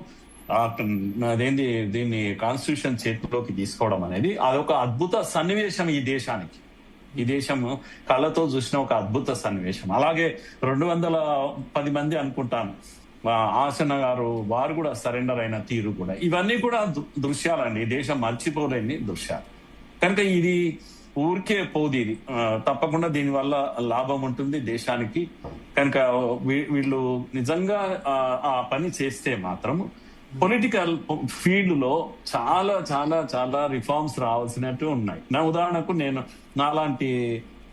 అదేంటి దీన్ని కాన్స్టిట్యూషన్ చేతిలోకి తీసుకోవడం అనేది అదొక అద్భుత సన్నివేశం ఈ దేశానికి. ఈ దేశం కళ్ళతో చూసిన ఒక అద్భుత సన్నివేశం. అలాగే 210 మంది అనుకుంటాను ఆసన గారు వారు కూడా సరెండర్ అయిన తీరు కూడా, ఇవన్నీ కూడా దృశ్యాలండి, దేశం మర్చిపోలేని దృశ్యాలు. కనుక ఇది ఊరికే పోదు, ఇది తప్పకుండా దీనివల్ల లాభం ఉంటుంది దేశానికి. కనుక వీళ్ళు నిజంగా ఆ పని చేస్తే మాత్రం పొలిటికల్ ఫీల్డ్ లో చాలా చాలా చాలా రిఫార్మ్స్ రావాల్సినట్టు ఉన్నాయి. నా ఉదాహరణకు నేను నాలాంటి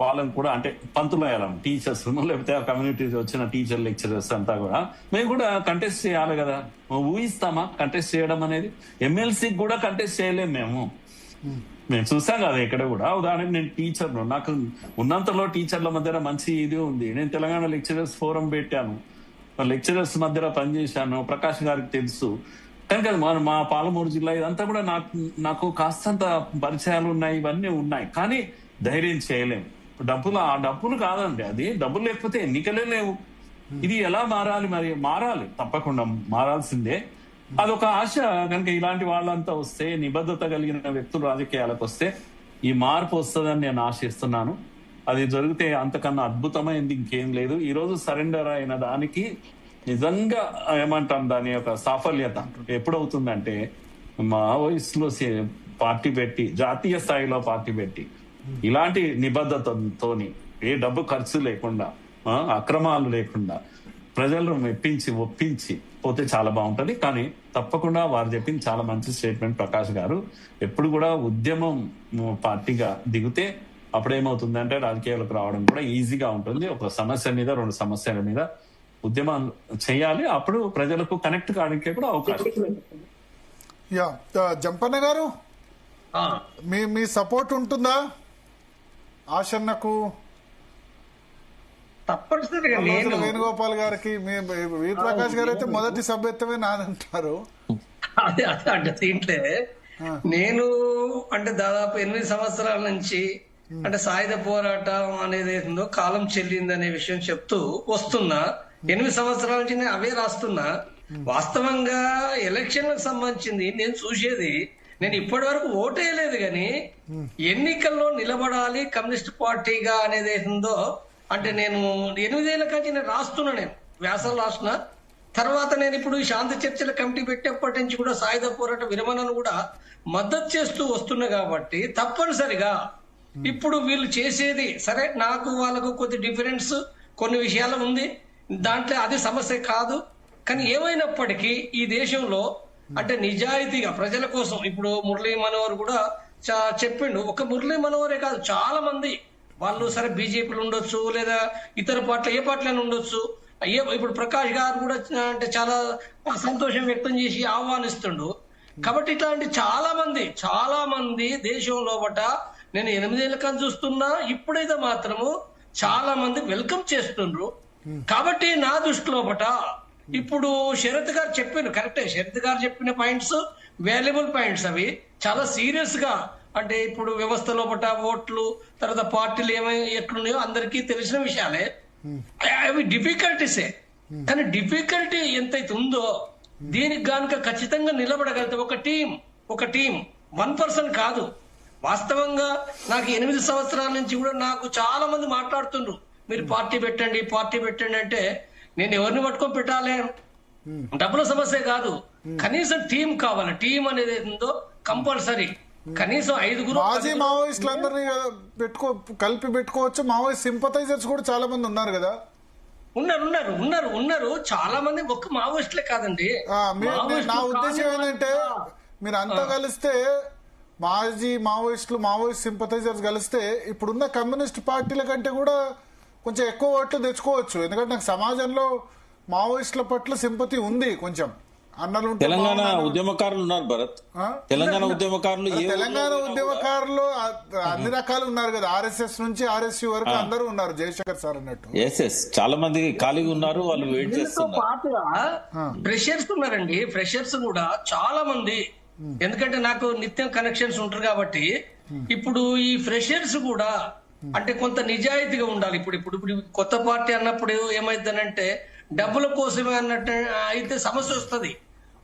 వాళ్ళని కూడా, అంటే పంతులయ్యాలం టీచర్స్, లేకపోతే ఆ కమ్యూనిటీ వచ్చిన టీచర్ లెక్చరర్స్ అంతా కూడా మేము కూడా కంటెస్ట్ చేయాలి కదా. ఊహిస్తామా కంటెస్ట్ చేయడం అనేది? ఎమ్మెల్సీకి కూడా కంటెస్ట్ చేయలేము మేము చూసాం కదా ఇక్కడ కూడా. ఉదాహరణకు నేను టీచర్ను, నాకు ఉన్నంతలో టీచర్ల మధ్య మంచి ఇది ఉంది. నేను తెలంగాణ లెక్చరర్స్ ఫోరం పెట్టాను, లెక్చరర్స్ మధ్యలో పనిచేశాను, ప్రకాష్ గారికి తెలుసు. కనుక మా పాలమూరు జిల్లా ఇదంతా కూడా నాకు కాస్తంత పరిచయాలు ఉన్నాయి, ఇవన్నీ ఉన్నాయి. కానీ ధైర్యం చేయలేము. ఆ డబ్బులు కాదండి, అది డబ్బులు లేకపోతే ఎన్నికలే లేవు. ఇది ఎలా మారాలి? మరి మారాలి, తప్పకుండా మారాల్సిందే. అదొక ఆశ. కనుక ఇలాంటి వాళ్ళంతా వస్తే, నిబద్ధత కలిగిన వ్యక్తులు రాజకీయాలకు వస్తే ఈ మార్పు వస్తుందని నేను ఆశిస్తున్నాను. అది జరిగితే అంతకన్నా అద్భుతమైంది ఇంకేం లేదు. ఈ రోజు సరెండర్ అయిన దానికి నిజంగా ఏమంటాం, దాని యొక్క సాఫల్యత ఎప్పుడవుతుందంటే మావోయిస్టులు పార్టీ పెట్టి, జాతీయ స్థాయిలో పార్టీ పెట్టి, ఇలాంటి నిబద్ధతతోని, ఏ డబ్బు ఖర్చు లేకుండా, అక్రమాలు లేకుండా ప్రజలను మెప్పించి ఒప్పించి పోతే చాలా బాగుంటది. కానీ తప్పకుండా వారు చెప్పింది చాలా మంచి స్టేట్మెంట్ ప్రకాష్ గారు. ఎప్పుడు కూడా ఉద్యమం పార్టీగా దిగితే అప్పుడేమవుతుందంటే రాజకీయాలకు రావడం కూడా ఈజీగా ఉంటుంది. ఒక సమస్య మీద, 2 సమస్యల మీద ఉద్యమం చేయాలి. అప్పుడు ప్రజలకు కనెక్ట్ కావడానికి కూడా అవకాశం. జంపన్న గారు, మీ సపోర్ట్ ఉంటుందా ఆశన్నకు? తప్పనిసరిగా వేణుగోపాల్ గారికి, వీర ప్రకాష్ గారు అయితే మొదటి సభ్యత్వమే నాదంటారు. అదే అంటే దీంట్లో నేను అంటే దాదాపు 8 సంవత్సరాల నుంచి అంటే సాయుధ పోరాటం అనేది ఏందో కాలం చెల్లింది అనే విషయం చెప్తూ వస్తున్నా. 8 సంవత్సరాల నుంచి నేను అవే రాస్తున్నా. వాస్తవంగా ఎలక్షన్లకు సంబంధించింది నేను చూసేది, నేను ఇప్పటి వరకు ఓటేయలేదు కానీ ఎన్నికల్లో నిలబడాలి కమ్యూనిస్ట్ పార్టీగా అనేది ఏందో అంటే నేను 8 ఏళ్ల నుంచి నేను రాస్తున్నా. నేను వ్యాసాలు రాస్తున్నా. తర్వాత నేను ఇప్పుడు శాంతి చర్చల కమిటీ పెట్టేప్పటి నుంచి కూడా సాయుధ పోరాట విరమణను కూడా మద్దతు చేస్తూ వస్తున్నా. కాబట్టి తప్పనిసరిగా ఇప్పుడు వీళ్ళు చేసేది సరే, నాకు వాళ్ళకు కొద్ది డిఫరెన్స్ కొన్ని విషయాలు ఉంది, దాంట్లో అది సమస్య కాదు. కానీ ఏమైనప్పటికీ ఈ దేశంలో అంటే నిజాయితీగా ప్రజల కోసం, ఇప్పుడు మురళీ మనోహర్ కూడా చెప్పిండు. ఒక మురళీ మనోహరే కాదు, చాలా మంది వాళ్ళు సరే బీజేపీలు ఉండొచ్చు, లేదా ఇతర పార్టీలు, ఏ పార్టీలను ఉండొచ్చు. ఇప్పుడు ప్రకాష్ గారు కూడా అంటే చాలా సంతోషం వ్యక్తం చేసి ఆహ్వానిస్తుండు. కాబట్టి ఇట్లాంటి చాలా మంది దేశంలో బట నేను 8 ఏళ్ల కానీ చూస్తున్నా. ఇప్పుడైతే మాత్రము చాలా మంది వెల్కమ్ చేస్తుండ్రు. కాబట్టి నా దృష్టిలో బట ఇప్పుడు శరత్ గారు చెప్పారు కరెక్టే. శరత్ గారు చెప్పిన పాయింట్స్ వాల్యుబుల్ పాయింట్స్, అవి చాలా సీరియస్ గా. అంటే ఇప్పుడు వ్యవస్థలో బట ఓట్లు, తర్వాత పార్టీలు ఎట్లున్నాయో అందరికీ తెలిసిన విషయాలే. అవి డిఫికల్టీసే. కానీ డిఫికల్టీ ఎంతైతే ఉందో దీనికి కనుక ఖచ్చితంగా నిలబడగలిగితే ఒక టీం 1 పర్సన్ కాదు. వాస్తవంగా నాకు 8 సంవత్సరాల నుంచి కూడా నాకు చాలా మంది మాట్లాడుతుండ్రు, మీరు పార్టీ పెట్టండి అంటే నేను ఎవరిని పట్టుకొని పెట్టాలి? డబ్బుల సమస్య కాదు, కనీసం టీం కావాలి. టీం అనేది ఏందో కంపల్సరీ. కనీసం 5 మాజీ మావోయిస్టులందరినీ కలిపి పెట్టుకోవచ్చు. మావోయిస్ట్ సింపథైజర్స్ కూడా చాలా మంది ఉన్నారు కదా. ఉన్నారు చాలా మంది. ఒక్క మావోయిస్టులే కాదండి. నా ఉద్దేశం ఏంటంటే మీరు అంతా కలిస్తే, మాజీ మావోయిస్ట్ సింపథైజర్స్ కలిస్తే ఇప్పుడున్న కమ్యూనిస్ట్ పార్టీల కంటే కూడా కొంచెం ఎక్కువ ఓట్లు తెచ్చుకోవచ్చు. ఎందుకంటే నాకు సమాజంలో మావోయిస్టుల పట్ల సింపతి ఉంది కొంచెం. తెలంగాణ ఉద్యమకారులు ఉన్నారు భరత్. తెలంగాణ ఉద్యమకారులు అన్ని రకాలు ఉన్నారు కదా. ఆర్ఎస్ఎస్ నుంచి ఆర్ఎస్యు వరకు అందరూ ఉన్నారు. జయశంకర్ సార్ అన్నట్టు చాలా మంది ఖాళీగా ఉన్నారు, వాళ్ళు వెయిట్ చేస్తున్నారు. ఫ్రెషర్స్ ఉన్నారండి, ఫ్రెషర్స్ కూడా చాలా మంది. ఎందుకంటే నాకు నిత్యం కనెక్షన్స్ ఉంటారు కాబట్టి ఇప్పుడు ఈ ఫ్రెషర్స్ కూడా అంటే కొంత నిజాయితీగా ఉండాలి. ఇప్పుడు కొత్త పార్టీ అన్నప్పుడు ఏమైందనంటే డబ్బుల కోసమే అన్నట్టు అయితే సమస్య వస్తుంది.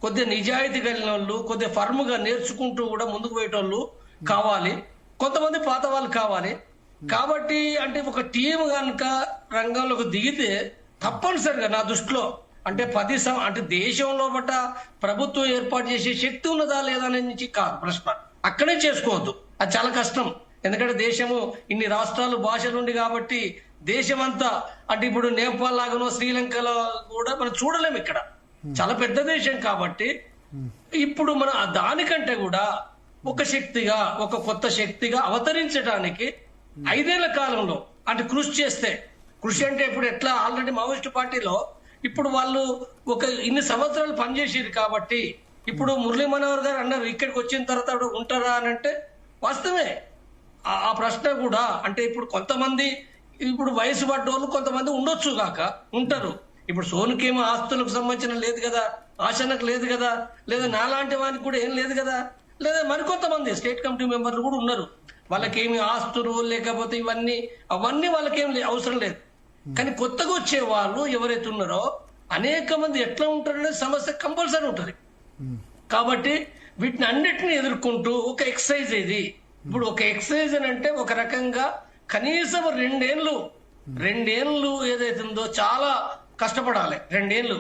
కొద్దిగా నిజాయితీ కలిగిన వాళ్ళు, కొద్దిగా ఫర్మ్ గా నేర్చుకుంటూ కూడా ముందుకు పోయేటోళ్ళు కావాలి. కొంతమంది పాత వాళ్ళు కావాలి. కాబట్టి అంటే ఒక టీం కనుక రంగంలోకి దిగితే తప్పనిసరిగా నా దృష్టిలో అంటే అంటే దేశంలో బట్ట ప్రభుత్వం ఏర్పాటు చేసే శక్తి ఉన్నదా లేదా అనేది కాదు ప్రశ్న. అక్కడే చేసుకోవద్దు, అది చాలా కష్టం. ఎందుకంటే దేశము ఇన్ని రాష్ట్రాలు భాషలు ఉంది కాబట్టి దేశమంతా అంటే ఇప్పుడు నేపాల్ లాగానో శ్రీలంకలో కూడా మనం చూడలేము. ఇక్కడ చాలా పెద్ద దేశం కాబట్టి ఇప్పుడు మనం దానికంటే కూడా ఒక శక్తిగా, ఒక కొత్త శక్తిగా అవతరించడానికి 5 ఏళ్ల కాలంలో అంటే కృషి అంటే ఇప్పుడు ఎట్లా ఆల్రెడీ మావోయిస్టు పార్టీలో ఇప్పుడు వాళ్ళు ఒక ఇన్ని సంవత్సరాలు పనిచేసేది కాబట్టి ఇప్పుడు మురళీ మనోహర్ గారు అన్నారు ఇక్కడికి వచ్చిన తర్వాత ఉంటారా అని అంటే వాస్తవమే. ఆ ప్రశ్న కూడా అంటే ఇప్పుడు కొంతమంది ఇప్పుడు వయసు పడ్డోళ్ళు కొంతమంది ఉండొచ్చు కాక ఉంటారు. ఇప్పుడు సోనుకేమో ఆస్తులకు సంబంధించిన లేదు కదా, ఆశనకు లేదు కదా, లేదా నాలాంటి వానికి కూడా ఏం లేదు కదా, లేదా మరికొంతమంది స్టేట్ కమిటీ మెంబర్లు కూడా ఉన్నారు, వాళ్ళకేమి ఆస్తులు లేకపోతే అవన్నీ వాళ్ళకేం అవసరం లేదు. కానీ కొత్తగా వచ్చే వాళ్ళు ఎవరైతే ఉన్నారో అనేక మంది ఎట్లా ఉంటారనే సమస్య కంపల్సరీ ఉంటుంది. కాబట్టి వీటిని అన్నిటిని ఎదుర్కొంటూ ఒక ఎక్సర్సైజ్ ఇది. ఇప్పుడు ఒక ఎక్సర్సైజ్ అని అంటే ఒక రకంగా కనీసం 2 ఏళ్ళు ఏదైతే ఉందో చాలా కష్టపడాలి. 2 ఏళ్ళు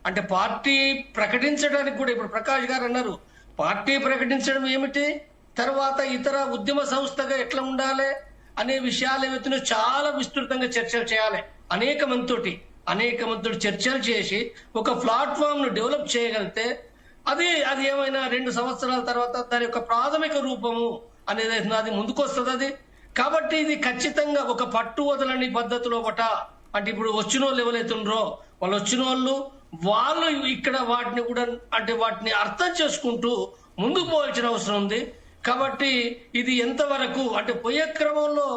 అంటే పార్టీ ప్రకటించడానికి కూడా ఇప్పుడు ప్రకాష్ గారు అన్నారు పార్టీ ప్రకటించడం ఏమిటి, తర్వాత ఇతర ఉద్యమ సంస్థగా ఎట్లా ఉండాలి అనే విషయాలు ఏవైతే చాలా విస్తృతంగా చర్చలు చేయాలి. అనేక మందితోటి చర్చలు చేసి ఒక ప్లాట్ఫామ్ ను డెవలప్ చేయగలిగితే అది ఏమైనా 2 సంవత్సరాల తర్వాత దాని యొక్క ప్రాథమిక రూపము అనేది అది ముందుకొస్తుంది. అది కాబట్టి ఇది ఖచ్చితంగా ఒక పట్టు వదలని పద్ధతిలో అంటే ఇప్పుడు వచ్చిన వాళ్ళు ఎవరైతే ఉన్నారో వాళ్ళు ఇక్కడ వాటిని కూడా అంటే వాటిని అర్థం చేసుకుంటూ ముందుకు పోవాల్సిన అవసరం ఉంది. కాబట్టి ఇది ఎంతవరకు అంటే పోయే క్రమంలో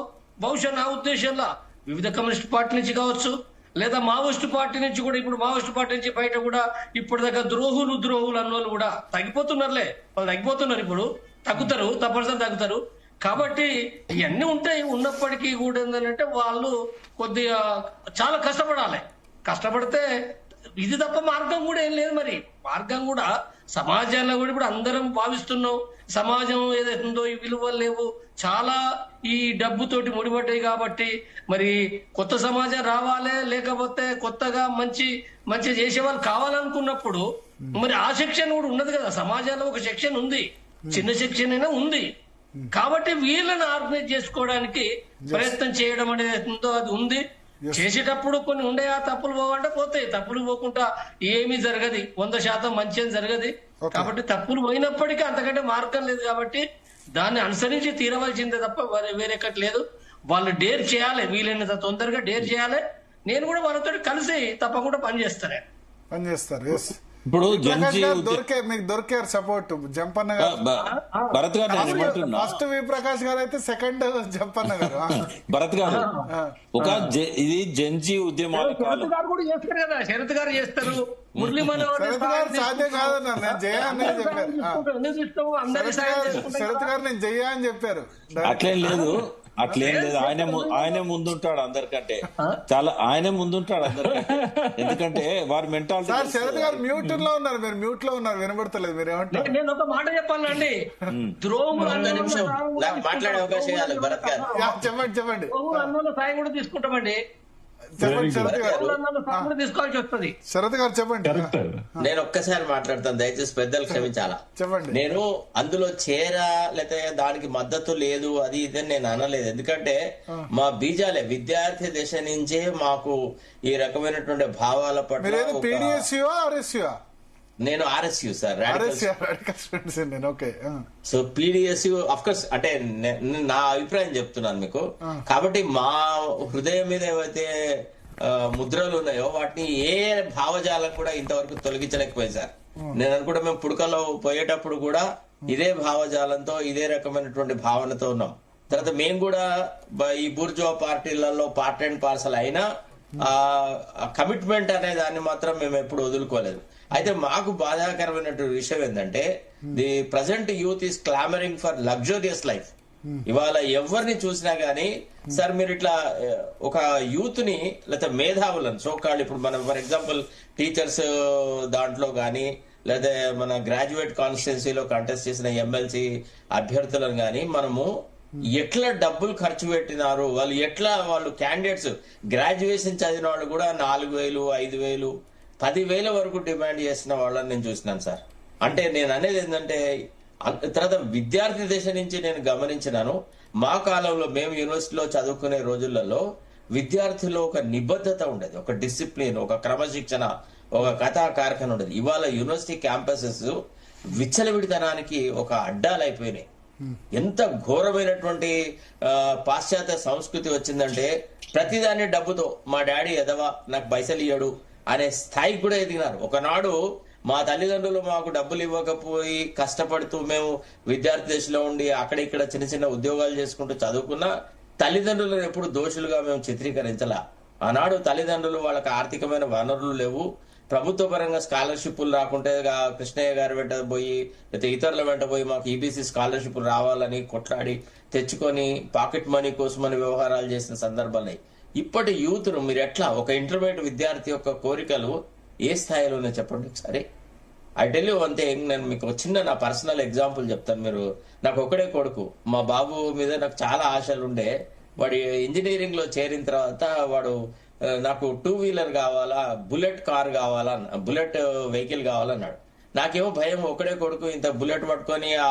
బహుశా నా ఉద్దేశంలో వివిధ కమ్యూనిస్ట్ పార్టీ నుంచి కావచ్చు, లేదా మావోయిస్టు పార్టీ నుంచి కూడా ఇప్పుడు మావోయిస్టు పార్టీ నుంచి బయట కూడా ఇప్పుడు దగ్గర ద్రోహులు అన్నోళ్ళు కూడా తగ్గిపోతున్నారులే. వాళ్ళు తగ్గిపోతున్నారు, ఇప్పుడు తప్పనిసరి తగ్గుతారు. కాబట్టి ఇవన్నీ ఉంటాయి. ఉన్నప్పటికీ కూడా ఏంటంటే వాళ్ళు కొద్దిగా చాలా కష్టపడితే ఇది తప్ప మార్గం కూడా ఏం లేదు. మరి మార్గం కూడా సమాజంలో కూడా ఇప్పుడు అందరం భావిస్తున్నాం సమాజం ఏదైతుందో ఈ విలువలు లేవు, చాలా ఈ డబ్బుతోటి ముడిపడ్డాయి. కాబట్టి మరి కొత్త సమాజం రావాలి, లేకపోతే కొత్తగా మంచి చేసే వాళ్ళు కావాలనుకున్నప్పుడు మరి ఆ సెక్షన్ కూడా ఉన్నది కదా. సమాజంలో ఒక సెక్షన్ ఉంది, చిన్న సెక్షన్ అయినా ఉంది. కాబట్టి వీళ్ళని ఆర్గనైజ్ చేసుకోవడానికి ప్రయత్నం చేయడం అనేది ఉందో అది ఉంది. చేసేటప్పుడు కొన్ని ఉండే తప్పులు పోవంటే పోతాయి, తప్పులు పోకుండా ఏమీ జరగదు, 100% మంచి అని జరగదు. కాబట్టి తప్పులు పోయినప్పటికీ అంతకంటే మార్గం లేదు. కాబట్టి దాన్ని అనుసరించి తీరవలసిందే తప్ప వేరేకట్ లేదు. వాళ్ళు డేర్ చేయాలి, వీలైనంత తొందరగా డేర్ చేయాలి. నేను కూడా వాళ్ళతో కలిసి తప్పకుండా పనిచేస్తారు. ఇప్పుడు మీకు దొరికారు సపోర్ట్ జంపన్న గారు, భరత్ గారు ఫస్ట్ వి ప్రకాష్ గారు అయితే సెకండ్ జంపన్న గారు. భరత్ గారు ఇది జంజీ ఉద్యమాల కాలం శరత్ గారు చేస్తారు, మురళీ మనోహర్ సాధ్యం కాదన్నా నేను జయ అని చెప్పారు. శరత్ గారు నేను జయ అని చెప్పారు. అట్లేం లేదు. ఆయనే ముందుంటాడు అందరికంటే, ఆయనే ముందుంటాడు అందరికంటే. ఎందుకంటే వారి మెంటాలిటీ. శరత్ గారు మ్యూట్ లో ఉన్నారు, మీరు మ్యూట్ లో ఉన్నారు, వినబడతలేదు. మీరు ఏమంటారు? నేను ఒక మాట చెప్పాలండి, మాట్లాడే అవకాశం ఇవ్వాలి భరత్ గారు. చెప్పండి. సాయం కూడా తీసుకుంటామండి, తీసుకోవాల్సి వస్తుంది. శరత్ గారు చెప్పండి. నేను ఒక్కసారి మాట్లాడతాను, దయచేసి పెద్దలు క్షమించాలా. చెప్పండి. నేను అందులో లేకపోతే దానికి మద్దతు లేదు అది ఇదని నేను అనలేదు. ఎందుకంటే మా బీజాలే విద్యార్థి దశ నుంచే మాకు ఈ రకమైనటువంటి భావాల పట్ల. నేను RSU sir, so PDSU of course అంటే నా అభిప్రాయం చెప్తున్నాను మీకు. కాబట్టి మా హృదయం మీద ఏవైతే ముద్రలు ఉన్నాయో వాటిని ఏ భావజాలం కూడా ఇంతవరకు తొలగించలేకపోయింది సార్. నేను అనుకుంటా మేము పుడకలో పోయేటప్పుడు కూడా ఇదే భావజాలంతో ఇదే రకమైనటువంటి భావనతో ఉన్నాం. తర్వాత మేము కూడా ఈ బూర్జువా పార్టీలలో పార్ట్ అండ్ పార్సల్ అయినా కమిట్మెంట్ అనే దాన్ని మాత్రం మేము ఎప్పుడు వదులుకోలేదు. అయితే మాకు బాధాకరమైనటువంటి విషయం ఏంటంటే the present youth is clamouring for luxurious life. ఇవాళ ఎవరిని చూసినా గానీ సార్ మీరు ఇట్లా ఒక యూత్ ని లేకపోతే మేధావులను సోకాళ్ళు ఇప్పుడు మనం ఫర్ ఎగ్జాంపుల్ టీచర్స్ దాంట్లో గానీ లేదా మన గ్రాడ్యుయేట్ కాన్స్టిట్యున్సీలో కంటెస్ట్ చేసిన MLC అభ్యర్థులను గానీ మనము ఎట్లా డబ్బులు ఖర్చు పెట్టినారు, వాళ్ళు క్యాండిడేట్స్ గ్రాడ్యుయేషన్ చదివిన వాళ్ళు కూడా 4,000 5,000 10,000 వరకు డిమాండ్ చేసిన వాళ్ళని నేను చూసినాను సార్. అంటే నేను అనేది ఏంటంటే తర్వాత విద్యార్థి దశ నుంచి నేను గమనించినాను, మా కాలంలో మేము యూనివర్సిటీలో చదువుకునే రోజులలో విద్యార్థుల్లో ఒక నిబద్ధత ఉండేది, ఒక డిసిప్లిన్, ఒక క్రమశిక్షణ, ఒక కథా కార్ఖాన ఉండేది. ఇవాళ యూనివర్సిటీ క్యాంపసెస్ విచ్చలవిడితనానికి ఒక అడ్డాలైపోయినాయి. ఎంత ఘోరమైనటువంటి పాశ్చాత్య సంస్కృతి వచ్చిందంటే ప్రతిదాన్ని డబ్బుతో, మా డాడీ ఎదవా నాకు పైసలు ఇయ్యడు అనే స్థాయికి కూడా ఎదిగినారు. ఒకనాడు మా తల్లిదండ్రులు మాకు డబ్బులు ఇవ్వకపోయి కష్టపడుతూ మేము విద్యార్థి దశలో ఉండి అక్కడ ఇక్కడ చిన్న చిన్న ఉద్యోగాలు చేసుకుంటూ చదువుకున్న తల్లిదండ్రులను ఎప్పుడు దోషులుగా మేము చిత్రీకరించలా. ఆనాడు తల్లిదండ్రులు వాళ్ళకి ఆర్థికమైన వనరులు లేవు, ప్రభుత్వ పరంగా స్కాలర్షిప్లు రాకుంటే కృష్ణయ్య గారి వెంట పోయి లేకపోతే ఇతరుల వెంట పోయి మాకు ఈబీసీ స్కాలర్షిప్లు రావాలని కొట్లాడి తెచ్చుకొని పాకెట్ మనీ కోసమని వ్యవహారాలు చేసిన సందర్భాలు. ఇప్పటి యూత్ను మీరు ఎట్లా, ఒక ఇంటర్మీడియట్ విద్యార్థి యొక్క కోరికలు ఏ స్థాయిలో ఉన్నాయి చెప్పండి ఒకసారి. ఐ టెల్ యూ అంతే. నేను మీకు చిన్న నా పర్సనల్ ఎగ్జాంపుల్ చెప్తాను. మీరు, నాకు ఒకడే కొడుకు, మా బాబు మీద నాకు చాలా ఆశలు ఉండే. వాడు ఇంజనీరింగ్ లో చేరిన తర్వాత వాడు నాకు 2 వీలర్ కావాలా, బుల్లెట్ కార్ కావాలా, బుల్లెట్ వెహికల్ కావాలన్నాడు. నాకేమో భయం, ఒకడే కొడుకు ఇంత బుల్లెట్ పట్టుకొని ఆ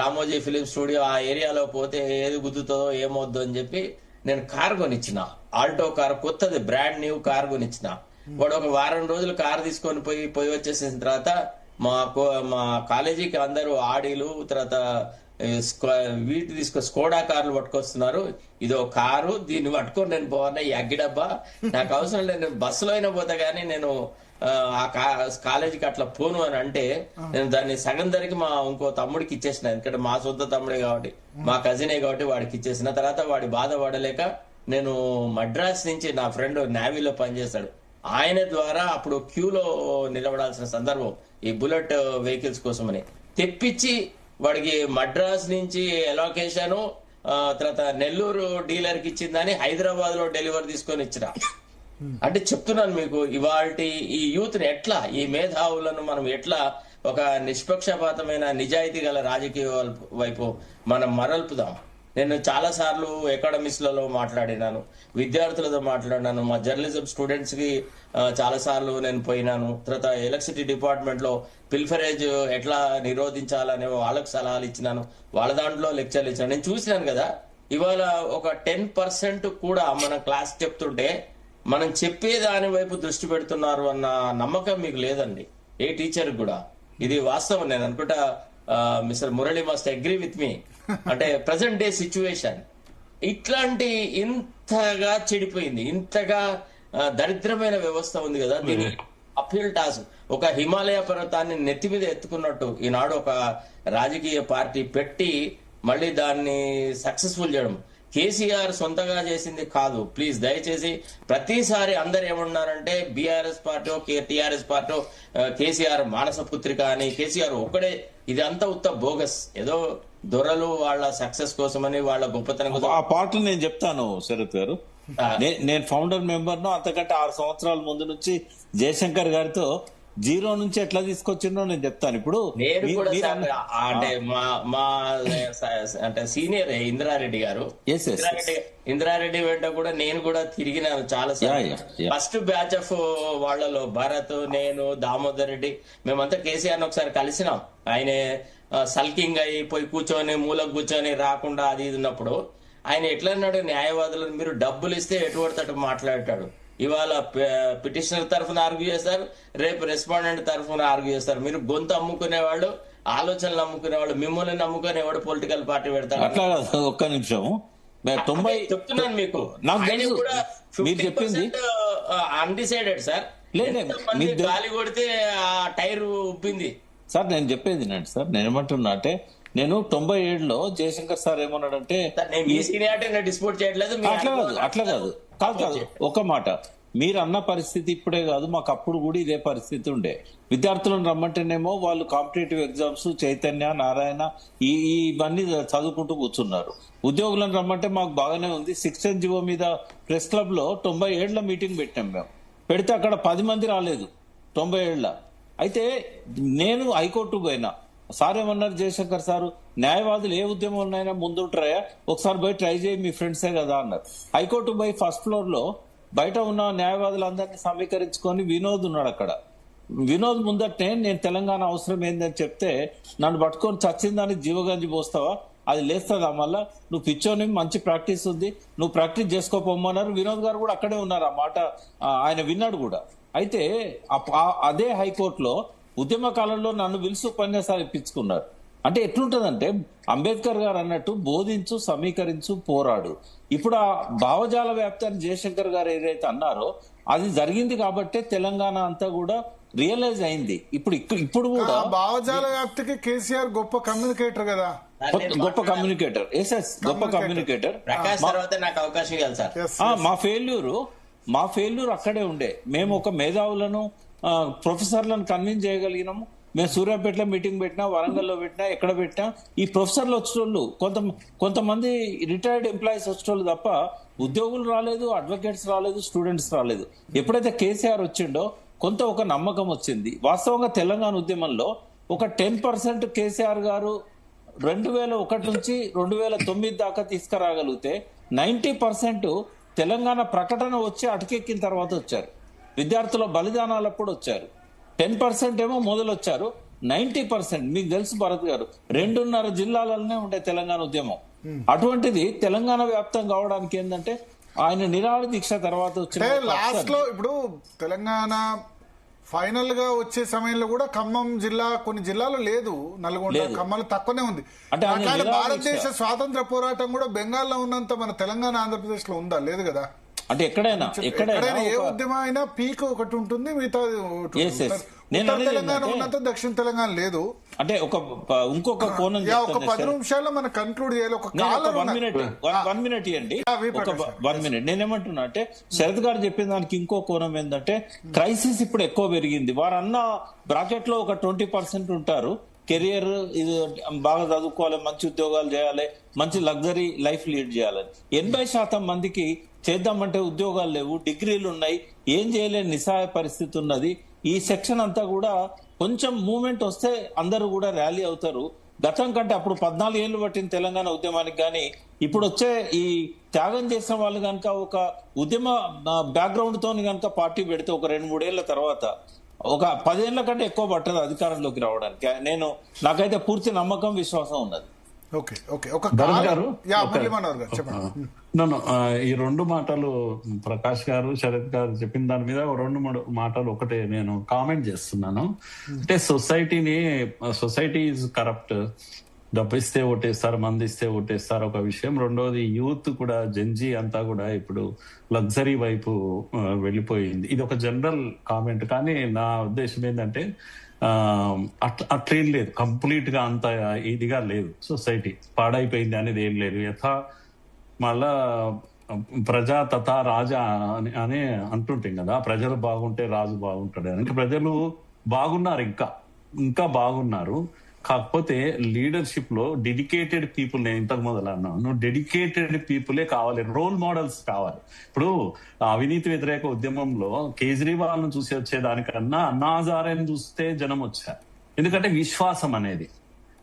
రామోజీ ఫిలిం స్టూడియో ఆ ఏరియాలో పోతే ఏది గుద్దుతుందో ఏమవుద్దో అని చెప్పి నేను కార్ కొనిచ్చిన, ఆల్టో కార్, కొత్తది బ్రాండ్ న్యూ కార్ కొనిచ్చిన. వాడు ఒక వారం రోజులు కార్ తీసుకొని పోయి వచ్చేసిన తర్వాత మా కాలేజీకి అందరూ ఆడీలు, తర్వాత వీటి స్కోడా కార్లు పట్టుకొస్తున్నారు. ఇదో కారు, దీన్ని పట్టుకొని నేను పోవన్నా, ఈ అగ్గిడబ్బా నాకు అవసరం లేదు, నేను బస్సులో అయినా పోతా గానీ నేను ఆ కాలేజీకి అట్లా పోను అని అంటే నేను దాన్ని సగం ధరకి మా ఇంకో తమ్ముడికి ఇచ్చేసిన. ఎందుకంటే మా సొంత తమ్ముడే కాబట్టి, మా కజినే కాబట్టి వాడికి ఇచ్చేసిన తర్వాత వాడి బాధ పడలేక నేను మద్రాస్ నుంచి, నా ఫ్రెండ్ నేవీలో పనిచేస్తాడు, ఆయన ద్వారా అప్పుడు క్యూలో నిలబడాల్సిన సందర్భం ఈ బుల్లెట్ వెహికల్స్ కోసమని తెప్పించి వాడికి మద్రాస్ నుంచి ఎలొకేషన్, తర్వాత నెల్లూరు డీలర్ కి ఇచ్చిందని హైదరాబాద్ లో డెలివరీ తీసుకొని ఇచ్చిన. అంటే చెప్తున్నాను మీకు, ఇవాల్టి ఈ యూత్ ని ఎట్లా, ఈ మేధావులను మనం ఎట్లా ఒక నిష్పక్షపాతమైన నిజాయితీ గల రాజకీయ వైపు మనం మరల్పుదాం. నేను చాలా సార్లు అకాడమిక్స్లలో మాట్లాడినాను, విద్యార్థులతో మాట్లాడినాను, మా జర్నలిజం స్టూడెంట్స్ కి చాలా సార్లు నేను పోయినాను. తర్వాత ఎలక్ట్రిసిటీ డిపార్ట్మెంట్ లో పిల్ఫరేజ్ ఎట్లా నిరోధించాలనే వాళ్ళకు సలహాలు ఇచ్చినాను, వాళ్ళ దాంట్లో లెక్చర్లు ఇచ్చినాను. నేను చూసినాను కదా, ఇవాళ ఒక 10% కూడా మన క్లాస్ చెప్తుంటే మనం చెప్పే దాని వైపు దృష్టి పెడుతున్నారు అన్న నమ్మకం మీకు లేదండి, ఏ టీచర్ కూడా. ఇది వాస్తవం. నేను అనుకుంటా mister Murali must agree with me. అంటే ప్రజెంట్ డే సిచ్యువేషన్ ఇట్లాంటి ఇంతగా చెడిపోయింది, ఇంతగా దరిద్రమైన వ్యవస్థ ఉంది కదా, దీని అప్హిల్ టాస్క్. ఒక హిమాలయ పర్వతాన్ని నెత్తి మీద ఎత్తుకున్నట్టు ఈనాడు ఒక రాజకీయ పార్టీ పెట్టి మళ్ళీ దాన్ని సక్సెస్ఫుల్ చేయడం కేసీఆర్ సొంతగా చేసింది కాదు. ప్లీజ్ దయచేసి ప్రతిసారి అందరు ఏమన్నారంటే BRS party, TRS party KCR మానస పుత్రిక అని, కేసీఆర్ ఒక్కడే, ఇదంతా ఉత్త బోగస్. ఏదో దొరలు వాళ్ళ సక్సెస్ కోసమని, వాళ్ళ గొప్పతనం కోసం. ఆ పార్టీ నేను చెప్తాను శరత్ గారు, నేను ఫౌండర్ మెంబర్ ను. అంతకంటే 6 సంవత్సరాల ముందు నుంచి జయశంకర్ గారితో 0 నుంచి ఎట్లా తీసుకొచ్చిందో నేను చెప్తాను. ఇప్పుడు నేను కూడా అంటే మా అంటే సీనియర్ ఇంద్రారెడ్డి గారు, ఇంద్రారెడ్డి వెంట కూడా నేను కూడా తిరిగినాను చాలా సార్లు. ఫస్ట్ బ్యాచ్ ఆఫ్ వాళ్ళలో భరత్, నేను, దామోదర్ రెడ్డి, మేమంతా కేసీఆర్ ఒకసారి కలిసినాం. ఆయన సల్కింగ్ అయి పోయి కూర్చొని మూలకు కూర్చొని రాకుండా అది ఇది ఉన్నప్పుడు ఆయన ఎట్లా అన్నాడు, న్యాయవాదులను మీరు డబ్బులు ఇస్తే ఎటువంటి అటు మాట్లాడతాడు. ఇవాళ పిటిషనర్ తరఫున ఆర్గ్యూ చేస్తారు, రేపు రెస్పాండెంట్ తరఫున ఆర్గ్యూ చేస్తారు. మీరు గొంతు అమ్ముకునేవాళ్ళు, ఆలోచనలు అమ్ముకునేవాళ్ళు, మిమ్మల్ని నమ్ముకుని ఎవడు పొలిటికల్ పార్టీ పెడతారు. అట్లా ఒక్క నిమిషం, 90 చెప్తున్నాను మీకు, మీరు చెప్పింది అన్డిసైడెడ్ సార్. గాలి కొడితే ఆ టైర్ ఉబ్బింది సార్. నేను చెప్పేది నండి సార్, నేను ఏమంటున్నా అంటే, నేను 97లో జయశంకర్ సార్ ఏమన్నాడంటే, డిస్పోర్ట్ చేయట్లేదు. అట్లా కాదు ఒక మాట, మీరు అన్న పరిస్థితి ఇప్పుడే కాదు, మాకు అప్పుడు కూడా ఇదే పరిస్థితి ఉండే. విద్యార్థులను రమ్మంటేనేమో వాళ్ళు కాంపిటేటివ్ ఎగ్జామ్స్, చైతన్య, నారాయణ ఇవన్నీ చదువుకుంటూ కూర్చున్నారు. ఉద్యోగులను రమ్మంటే మాకు బాగానే ఉంది. 6 NGO మీద ప్రెస్ క్లబ్ లో 97లో మీటింగ్ పెట్టాం మేము. పెడితే అక్కడ 10 మంది రాలేదు 97లో. అయితే నేను హైకోర్టు పోయినా, సార్ ఏమన్నారు జయశంకర్ సారు, న్యాయవాదులు ఏ ఉద్యమంలోనైనా ముందుంటారా, ఒకసారి పోయి ట్రై చేయి, మీ ఫ్రెండ్సే కదా అన్నారు. హైకోర్టు పోయి ఫస్ట్ ఫ్లోర్ లో బయట ఉన్న న్యాయవాదులందరినీ సమీకరించుకొని వినోద్ ఉన్నాడు అక్కడ. వినోద్ ముందటనే నేను తెలంగాణ అవసరం ఏందని చెప్తే నన్ను పట్టుకొని చచ్చిందని జీవగంజి పోస్తావా, అది లేస్తుందా, మళ్ళా నువ్వు పిచ్చోని, మంచి ప్రాక్టీస్ ఉంది, నువ్వు ప్రాక్టీస్ చేసుకోపోమన్నారు. వినోద్ గారు కూడా అక్కడే ఉన్నారు, ఆ మాట ఆయన విన్నాడు కూడా. అయితే అదే హైకోర్టులో ఉద్యమ కాలంలో నన్ను పిలిచి ఉపన్యాసాలు ఇప్పించుకున్నారు. అంటే ఎట్లుంటదంటే అంబేద్కర్ గారు అన్నట్టు బోధించు, సమీకరించు, పోరాడు. ఇప్పుడు ఆ భావజాల వ్యాప్తాన్ని జయశంకర్ గారు ఏదైతే అన్నారో అది జరిగింది కాబట్టే తెలంగాణ అంతా కూడా రియలైజ్ అయింది. ఇప్పుడు కూడా భావజాల వ్యాప్తికి కేసీఆర్ గొప్ప కమ్యూనికేటర్ కదా, గొప్ప కమ్యూనికేటర్. గొప్ప కమ్యూనికేటర్. నాకు అవకాశం ఇవ్వాలి సార్. మా ఫెయిల్యూర్ అక్కడే ఉండే. మేము ఒక మేధావులను, ప్రొఫెసర్లను కన్విన్స్ చేయగలిగినాము. మేము సూర్యాపేటలో మీటింగ్ పెట్టినా, వరంగల్లో పెట్టినా, ఎక్కడ పెట్టినా ఈ ప్రొఫెసర్లు వచ్చేటోళ్ళు, కొంతమంది రిటైర్డ్ ఎంప్లాయీస్ వచ్చేటోళ్ళు తప్ప ఉద్యోగులు రాలేదు, అడ్వకేట్స్ రాలేదు, స్టూడెంట్స్ రాలేదు. ఎప్పుడైతే కేసీఆర్ వచ్చిండో కొంత ఒక నమ్మకం వచ్చింది. వాస్తవంగా తెలంగాణ ఉద్యమంలో ఒక 10% కేసీఆర్ గారు 2001 నుంచి 2009 దాకా తీసుకురాగలిగితే 90% తెలంగాణ ప్రకటన వచ్చి అటకెక్కిన తర్వాత వచ్చారు. విద్యార్థుల బలిదానాలప్పుడు వచ్చారు. 10% ఏమో మొదలొచ్చారు. 90% మీకు తెలుసు భరత్ గారు, 2.5 జిల్లాలలోనే ఉండే తెలంగాణ ఉద్యమం. అటువంటిది తెలంగాణ వ్యాప్తం కావడానికి ఏంటంటే ఆయన నిరాహార దీక్ష తర్వాత వచ్చిన లాస్ట్ లో ఇప్పుడు తెలంగాణ ఫైనల్ గా వచ్చే సమయంలో కూడా ఖమ్మం జిల్లా కొన్ని జిల్లాలో లేదు, నల్గొండ, ఖమ్మంలో తక్కువనే ఉంది. అంటే భారతదేశ స్వాతంత్ర పోరాటం కూడా బెంగాల్లో ఉన్నంత మన తెలంగాణ, ఆంధ్రప్రదేశ్ లో ఉందా? లేదు కదా. అంటే ఎక్కడైనా ఏ ఉద్యమం అయినా పీక్ ఒకటి ఉంటుంది, మిగతా తెలంగాణ ఉన్నంత దక్షిణ తెలంగాణ లేదు. అంటే ఇంకొక కోణం ఒక 10 నిమిషాల్లో మనం కన్క్లూడ్ చేయాలి. ఒక 1 మినిట్ ఇవ్వండి, 1 మినిట్. నేనేమంటున్నా అంటే శరత్ గారు చెప్పిన దానికి ఇంకో కోణం ఏంటంటే క్రైసిస్ ఇప్పుడు ఎక్కువ పెరిగింది. వారన్న బ్రాకెట్ లో ఒక 20% ఉంటారు, కెరియర్ ఇది బాగా చదువుకోవాలి, మంచి ఉద్యోగాలు చేయాలి, మంచి లగ్జరీ లైఫ్ లీడ్ చేయాలని. 80% మందికి చేద్దామంటే ఉద్యోగాలు లేవు, డిగ్రీలు ఉన్నాయి, ఏం చేయలేని నిస్సహాయ పరిస్థితి ఉన్నది. ఈ సెక్షన్ అంతా కూడా కొంచెం మూవ్మెంట్ వస్తే అందరూ కూడా ర్యాలీ అవుతారు. గతం కంటే అప్పుడు 14 ఏళ్లు పట్టిన తెలంగాణ ఉద్యమానికి కానీ ఇప్పుడు వచ్చే ఈ త్యాగం చేసిన వాళ్ళు కనుక ఒక ఉద్యమ బ్యాక్గ్రౌండ్ తోని కనుక పార్టీ పెడితే ఒక 2-3 ఏళ్ల తర్వాత ఒక 10 ఏళ్ల కంటే ఎక్కువ పట్టదు అధికారంలోకి రావడానికి. నాకైతే పూర్తి నమ్మకం, విశ్వాసం ఉన్నది. ఈ 2 మాటలు ప్రకాష్ గారు, శరత్ గారు చెప్పిన దాని మీద 2-3 మాటలు ఒకటే నేను కామెంట్ చేస్తున్నాను. అంటే సొసైటీ ఈజ్ కరప్ట్, డబ్బిస్తే ఓటేస్తారు, మంది ఇస్తే ఓటేస్తారు ఒక విషయం. రెండోది యూత్ కూడా, జెన్జీ అంతా కూడా ఇప్పుడు లగ్జరీ వైపు వెళ్ళిపోయింది. ఇది ఒక జనరల్ కామెంట్. కానీ నా ఉద్దేశం ఏంటంటే అట్లేం లేదు, కంప్లీట్ గా అంత ఇదిగా లేదు. సొసైటీ పాడైపోయింది అనేది ఏం లేదు. మళ్ళా ప్రజా తథా రాజా అని అంటుంటాం కదా, ప్రజలు బాగుంటే రాజు బాగుంటాడు అని. ప్రజలు బాగున్నారు, ఇంకా బాగున్నారు. కాకపోతే లీడర్షిప్ లో డెడికేటెడ్ పీపుల్, నేను ఇంతకు మొదలు అన్నాను, డెడికేటెడ్ పీపులే కావాలి, రోల్ మోడల్స్ కావాలి. ఇప్పుడు అవినీతి వ్యతిరేక ఉద్యమంలో కేజ్రీవాల్ ను చూసి వచ్చేదానికన్నా అన్నా హజారేని చూస్తే జనం వచ్చారు. ఎందుకంటే విశ్వాసం అనేది,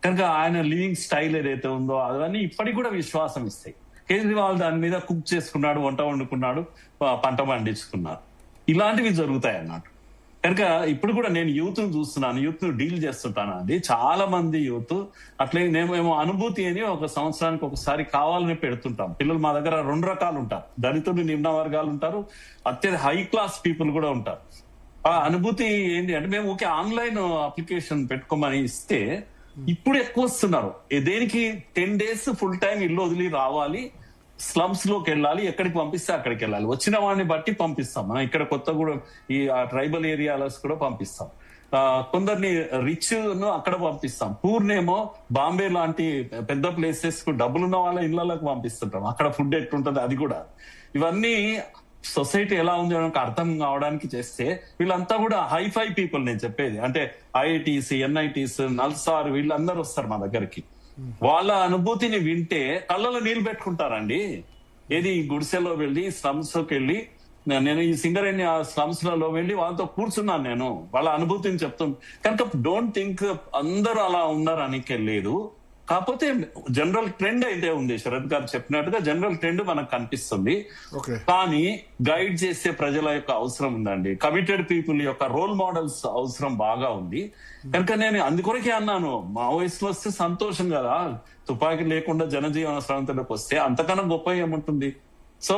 కనుక ఆయన లివింగ్ స్టైల్ ఏదైతే ఉందో అవన్నీ ఇప్పటికి కూడా విశ్వాసం ఇస్తాయి. కేజ్రీవాల్ దాని మీద కుక్ చేసుకున్నాడు, వంట వండుకున్నాడు, పంట పండించుకున్నారు, ఇలాంటివి జరుగుతాయి అన్నట్టు. కనుక ఇప్పుడు కూడా నేను యూత్ ను చూస్తున్నాను, యూత్ ను డీల్ చేస్తుంటాను. అది చాలా మంది యూత్ అట్లే మేము అనుభూతి అని ఒక సంవత్సరానికి ఒకసారి కావాలని పెడుతుంటాం. పిల్లలు మా దగ్గర 2 రకాలు ఉంటారు, దళితులు, నిమ్న వర్గాలు ఉంటారు, అత్యంత హై క్లాస్ పీపుల్ కూడా ఉంటారు. ఆ అనుభూతి ఏంటి అంటే మేము ఒకే ఆన్లైన్ అప్లికేషన్ పెట్టుకోమని ఇస్తే ఇప్పుడు ఎక్కువ వస్తున్నారు. దేనికి 10 days ఫుల్ టైం ఇల్లు వదిలి రావాలి, స్లమ్స్ లోకి వెళ్ళాలి, ఎక్కడికి పంపిస్తే అక్కడికి వెళ్ళాలి. వచ్చిన వాడిని బట్టి పంపిస్తాం. మనం ఇక్కడ కొత్తగూడెం ఈ ట్రైబల్ ఏరియాస్ కూడా పంపిస్తాం. కొందరిని రిచ్ ను అక్కడ పంపిస్తాం, పూర్నేమో బాంబే లాంటి పెద్ద ప్లేసెస్ కు డబ్బులున్న వాళ్ళ ఇళ్లలోకి పంపిస్తుంటాం. అక్కడ ఫుడ్ ఎట్లుంటది అది కూడా. ఇవన్నీ సొసైటీ ఎలా ఉంది అని అర్థం కావడానికి చేస్తే వీళ్ళంతా కూడా హైఫై పీపుల్. నేను చెప్పేది అంటే ఐఐటీస్, ఎన్ఐటీస్, నల్సార్ వీళ్ళందరూ వస్తారు మా దగ్గరికి. వాళ్ళ అనుభూతిని వింటే కళ్ళలో నీళ్లు పెట్టుకుంటారండి. ఏది గుడిసెలో వెళ్ళి స్లమ్స్ లోకి వెళ్ళి, నేను ఈ సింగరేణి స్లమ్స్ లలో వెళ్ళి వాళ్ళతో కూర్చున్నాను, నేను వాళ్ళ అనుభూతిని చెప్తాను. కనుక డోంట్ థింక్ అందరూ అలా ఉన్నారని లేదు. కాకపోతే జనరల్ ట్రెండ్ అయితే ఉంది, శరత్ గారు చెప్పినట్టుగా జనరల్ ట్రెండ్ మనకు కనిపిస్తుంది. ఓకే. కానీ గైడ్ చేసే ప్రజల యొక్క అవసరం ఉందండి, కమిటెడ్ పీపుల్ యొక్క రోల్ మోడల్స్ అవసరం బాగా ఉంది. కనుక నేను అందుకొరకే అన్నాను, మావోయిస్టులు వస్తే సంతోషం కదా, తుపాకీ లేకుండా జనజీవన స్రవంతిలోకి వస్తే అంతకన్నా గొప్ప ఏముంటుంది. సో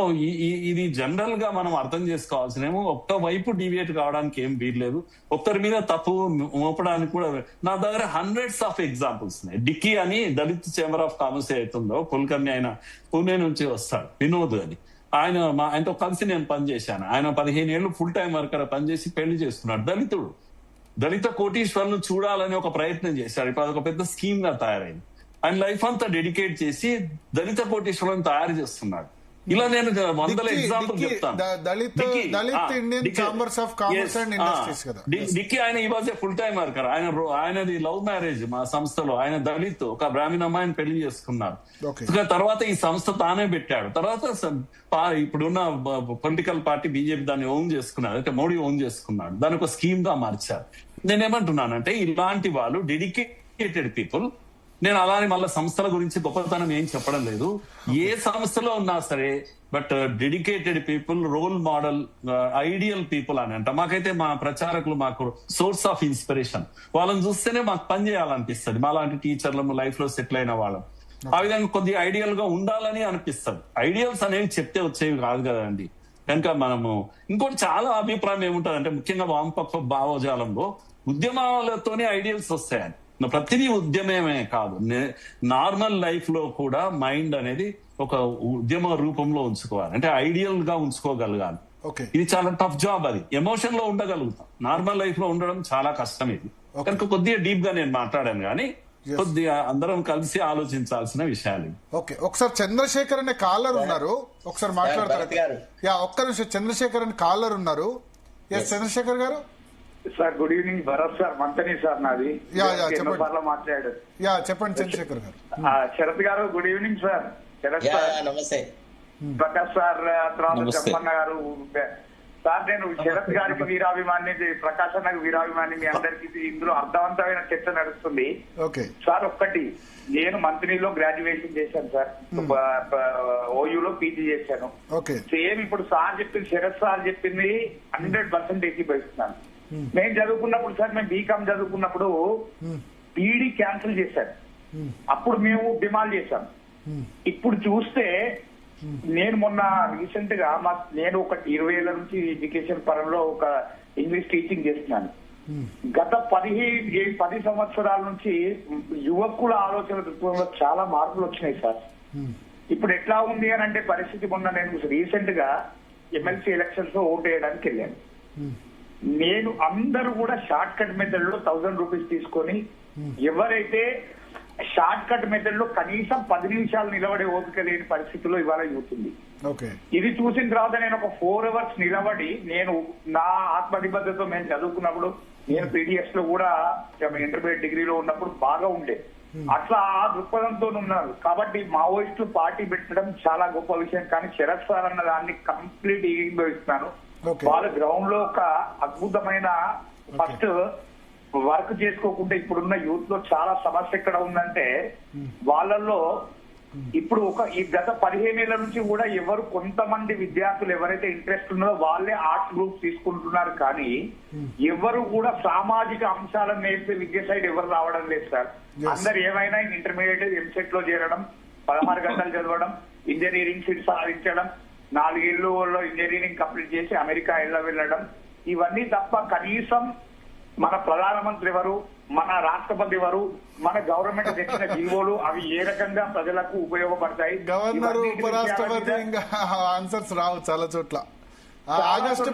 ఇది జనరల్ గా మనం అర్థం చేసుకోవాల్సినేమో ఒక్క వైపు డివియేట్ కావడానికి ఏం వీల్లేదు, ఒక్కరి మీద తప్పు మోపడానికి కూడా. నా దగ్గర హండ్రెడ్స్ ఆఫ్ ఎగ్జాంపుల్స్ ఉన్నాయి. డిక్కీ అని దళిత్ చేంబర్ ఆఫ్ కామర్స్ అవుతుందో కుల్కర్ని, ఆయన పూణే నుంచి వస్తాడు, వినోద్ అని. ఆయనతో కలిసి నేను పనిచేశాను. ఆయన 15 ఏళ్ళు ఫుల్ టైం వర్కర్ పనిచేసి పెళ్లి చేసుకున్నాడు. దళితుడు, దళిత కోటీశ్వరులను చూడాలని ఒక ప్రయత్నం చేశాడు. ఇప్పుడు అదొక పెద్ద స్కీమ్ గా తయారైంది. ఆయన లైఫ్ అంతా డెడికేట్ చేసి దళిత కోటీశ్వరులను తయారు చేస్తున్నాడు. ఇలా నేను వందల ఎగ్జాంపుల్ చెప్తాను. డిక్కీ ఆయన ఈ వాజ్ ఫుల్ టైం వర్కర్. ఆయనది లవ్ మ్యారేజ్ మా సంస్థలో. ఆయన దళిత్, ఒక బ్రాహ్మణ అమ్మాయిని పెళ్లి చేసుకున్నారు. తర్వాత ఈ సంస్థ తానే పెట్టాడు. తర్వాత ఇప్పుడున్న పొలిటికల్ పార్టీ బీజేపీ దాన్ని ఓన్ చేసుకున్నారు, అంటే మోడీ ఓన్ చేసుకున్నాడు. దాని ఒక స్కీమ్ గా మార్చారు. నేనేమంటున్నానంటే ఇలాంటి వాళ్ళు డెడికేటెడ్ పీపుల్. నేను అలానే మళ్ళీ సంస్థల గురించి గొప్పతనం ఏం చెప్పడం లేదు, ఏ సంస్థలో ఉన్నా సరే, but dedicated people, role model, ideal people అని అంట. మాకైతే మా ప్రచారకులు మాకు సోర్స్ ఆఫ్ ఇన్స్పిరేషన్. వాళ్ళని చూస్తేనే మాకు పని చేయాలనిపిస్తుంది. మాలాంటి టీచర్లు లైఫ్ లో సెటిల్ అయిన వాళ్ళం ఆ విధంగా కొద్దిగా ఐడియల్ గా ఉండాలని అనిపిస్తుంది. ఐడియల్స్ అనేవి చెప్తే వచ్చేవి కాదు కదండి. కనుక మనము ఇంకోటి చాలా అభిప్రాయం ఏముంటుంది అంటే, ముఖ్యంగా వామపక్ష భావజాలంలో ఉద్యమాలతోనే ఐడియల్స్ వస్తాయని. ప్రతిదీ ఉద్యమమే కాదు, నార్మల్ లైఫ్ లో కూడా మైండ్ అనేది ఒక ఉద్యమ రూపంలో ఉంచుకోవాలి, అంటే ఐడియల్ గా ఉంచుకోగలగాలి. ఇది చాలా టఫ్ జాబ్. అది ఎమోషన్ లో ఉండగలుగుతాం, నార్మల్ లైఫ్ లో ఉండడం చాలా కష్టం. ఇది కనుక కొద్దిగా డీప్ గా నేను మాట్లాడాను, కానీ కొద్దిగా అందరం కలిసి ఆలోచించాల్సిన విషయాలు. ఓకే, ఒకసారి చంద్రశేఖర్ అనే కాలర్ ఉన్నారు, ఒకసారి మాట్లాడతారు. ఒక్క నిమిషం, చంద్రశేఖర్ అనే కాలర్ ఉన్నారు. చంద్రశేఖర్ గారు. Sir good evening. Bharat sir, Manthani sir నాది. ఎన్నోసార్లు మాట్లాడాడు. చెప్పండి చంద్రశేఖర్ గారు. శరత్ గారు good evening sir. Sharath sir, Prakash sir, తర్వాత చెప్పన్న గారు. సార్ నేను శరత్ గారికి వీరాభిమాని, ప్రకాష్ అన్నకు వీరాభిమాని. మీ అందరికి ఇందులో అర్థవంతమైన చర్చ నడుస్తుంది సార్. ఒక్కటి, నేను మంత్రిలో గ్రాడ్యుయేషన్ చేశాను సార్, ఓయూలో పీజీ చేశాను. సేమ్ ఇప్పుడు సార్ చెప్పింది, శరత్ సార్ చెప్పింది 100% ఏకీభవిస్తున్నాను. నేను చదువుకున్నప్పుడు సార్, మేము బీకామ్ చదువుకున్నప్పుడు పీడీ క్యాన్సిల్ చేశారు. అప్పుడు మేము డిమాండ్ చేశాం. ఇప్పుడు చూస్తే నేను మొన్న రీసెంట్ గా నేను ఒక 20 ఏళ్ల నుంచి ఎడ్యుకేషన్ పరంలో ఒక ఇంగ్లీష్ టీచింగ్ చేస్తున్నాను. గత 10 సంవత్సరాల నుంచి యువకుల ఆలోచన దృక్పథంలో చాలా మార్పులు వచ్చినాయి సార్. ఇప్పుడు ఎట్లా ఉంది అని అంటే పరిస్థితి, మొన్న నేను రీసెంట్ గా ఎమ్మెల్సీ ఎలక్షన్స్ లో ఓటు వేయడానికి వెళ్ళాను. నేను అందరూ కూడా షార్ట్ కట్ మెథడ్ లో 1000 రూపీస్ తీసుకొని, ఎవరైతే షార్ట్ కట్ మెథడ్ లో కనీసం 10 నిమిషాలు నిలబడే ఓపిక లేని పరిస్థితిలో ఇవాళ యూతుంది. ఇది చూసిన తర్వాత నేను ఒక 4 hours నిలబడి, నేను నా ఆత్మ నిబద్ధతతో మేము చదువుకున్నప్పుడు, నేను పీడిఎస్ లో కూడా ఇంటర్మీడియట్ డిగ్రీలో ఉన్నప్పుడు బాగా ఉండే, అట్లా ఆ దృక్పథంతో ఉన్నారు. కాబట్టి మావోయిస్టులు పార్టీ పెట్టడం చాలా గొప్ప విషయం. కానీ శరత్ సార్ అన్న దాన్ని కంప్లీట్ ఏకీభవిస్తున్నాను. వాళ్ళ గ్రౌండ్ లో ఒక అద్భుతమైన ఫస్ట్ వర్క్ చేసుకోకుండా ఇప్పుడున్న యూత్ లో చాలా సమస్య ఎక్కడ ఉందంటే, వాళ్ళల్లో ఇప్పుడు ఈ గత 15 ఏళ్ల నుంచి కూడా కొంతమంది విద్యార్థులు ఎవరైతే ఇంట్రెస్ట్ ఉన్నదో వాళ్ళే ఆర్ట్స్ గ్రూప్ తీసుకుంటున్నారు. కానీ ఎవరు కూడా సామాజిక అంశాలను నేర్పే విద్య సైడ్ ఎవరు రావడం లేదు సార్. అందరు ఏమైనా ఇంటర్మీడియట్ ఎంసెట్ లో చేరడం, 16 గంటలు చదవడం, ఇంజనీరింగ్ సీట్ సాధించడం, 4 ఏళ్ళలో ఇంజనీరింగ్ కంప్లీట్ చేసి అమెరికా వెళ్ళడం, ఇవన్నీ తప్ప కనీసం మన ప్రధానమంత్రి ఎవరు, మన రాష్ట్రపతి ఎవరు, మన గవర్నమెంట్ తెచ్చిన జీవోలు అవి ఏ రకంగా ప్రజలకు ఉపయోగపడతాయి, గవర్నర్, ఉపరాష్ట్రపతి, ఇంకా ఆన్సర్స్ రావు చాలా చోట్ల. ఆగస్టు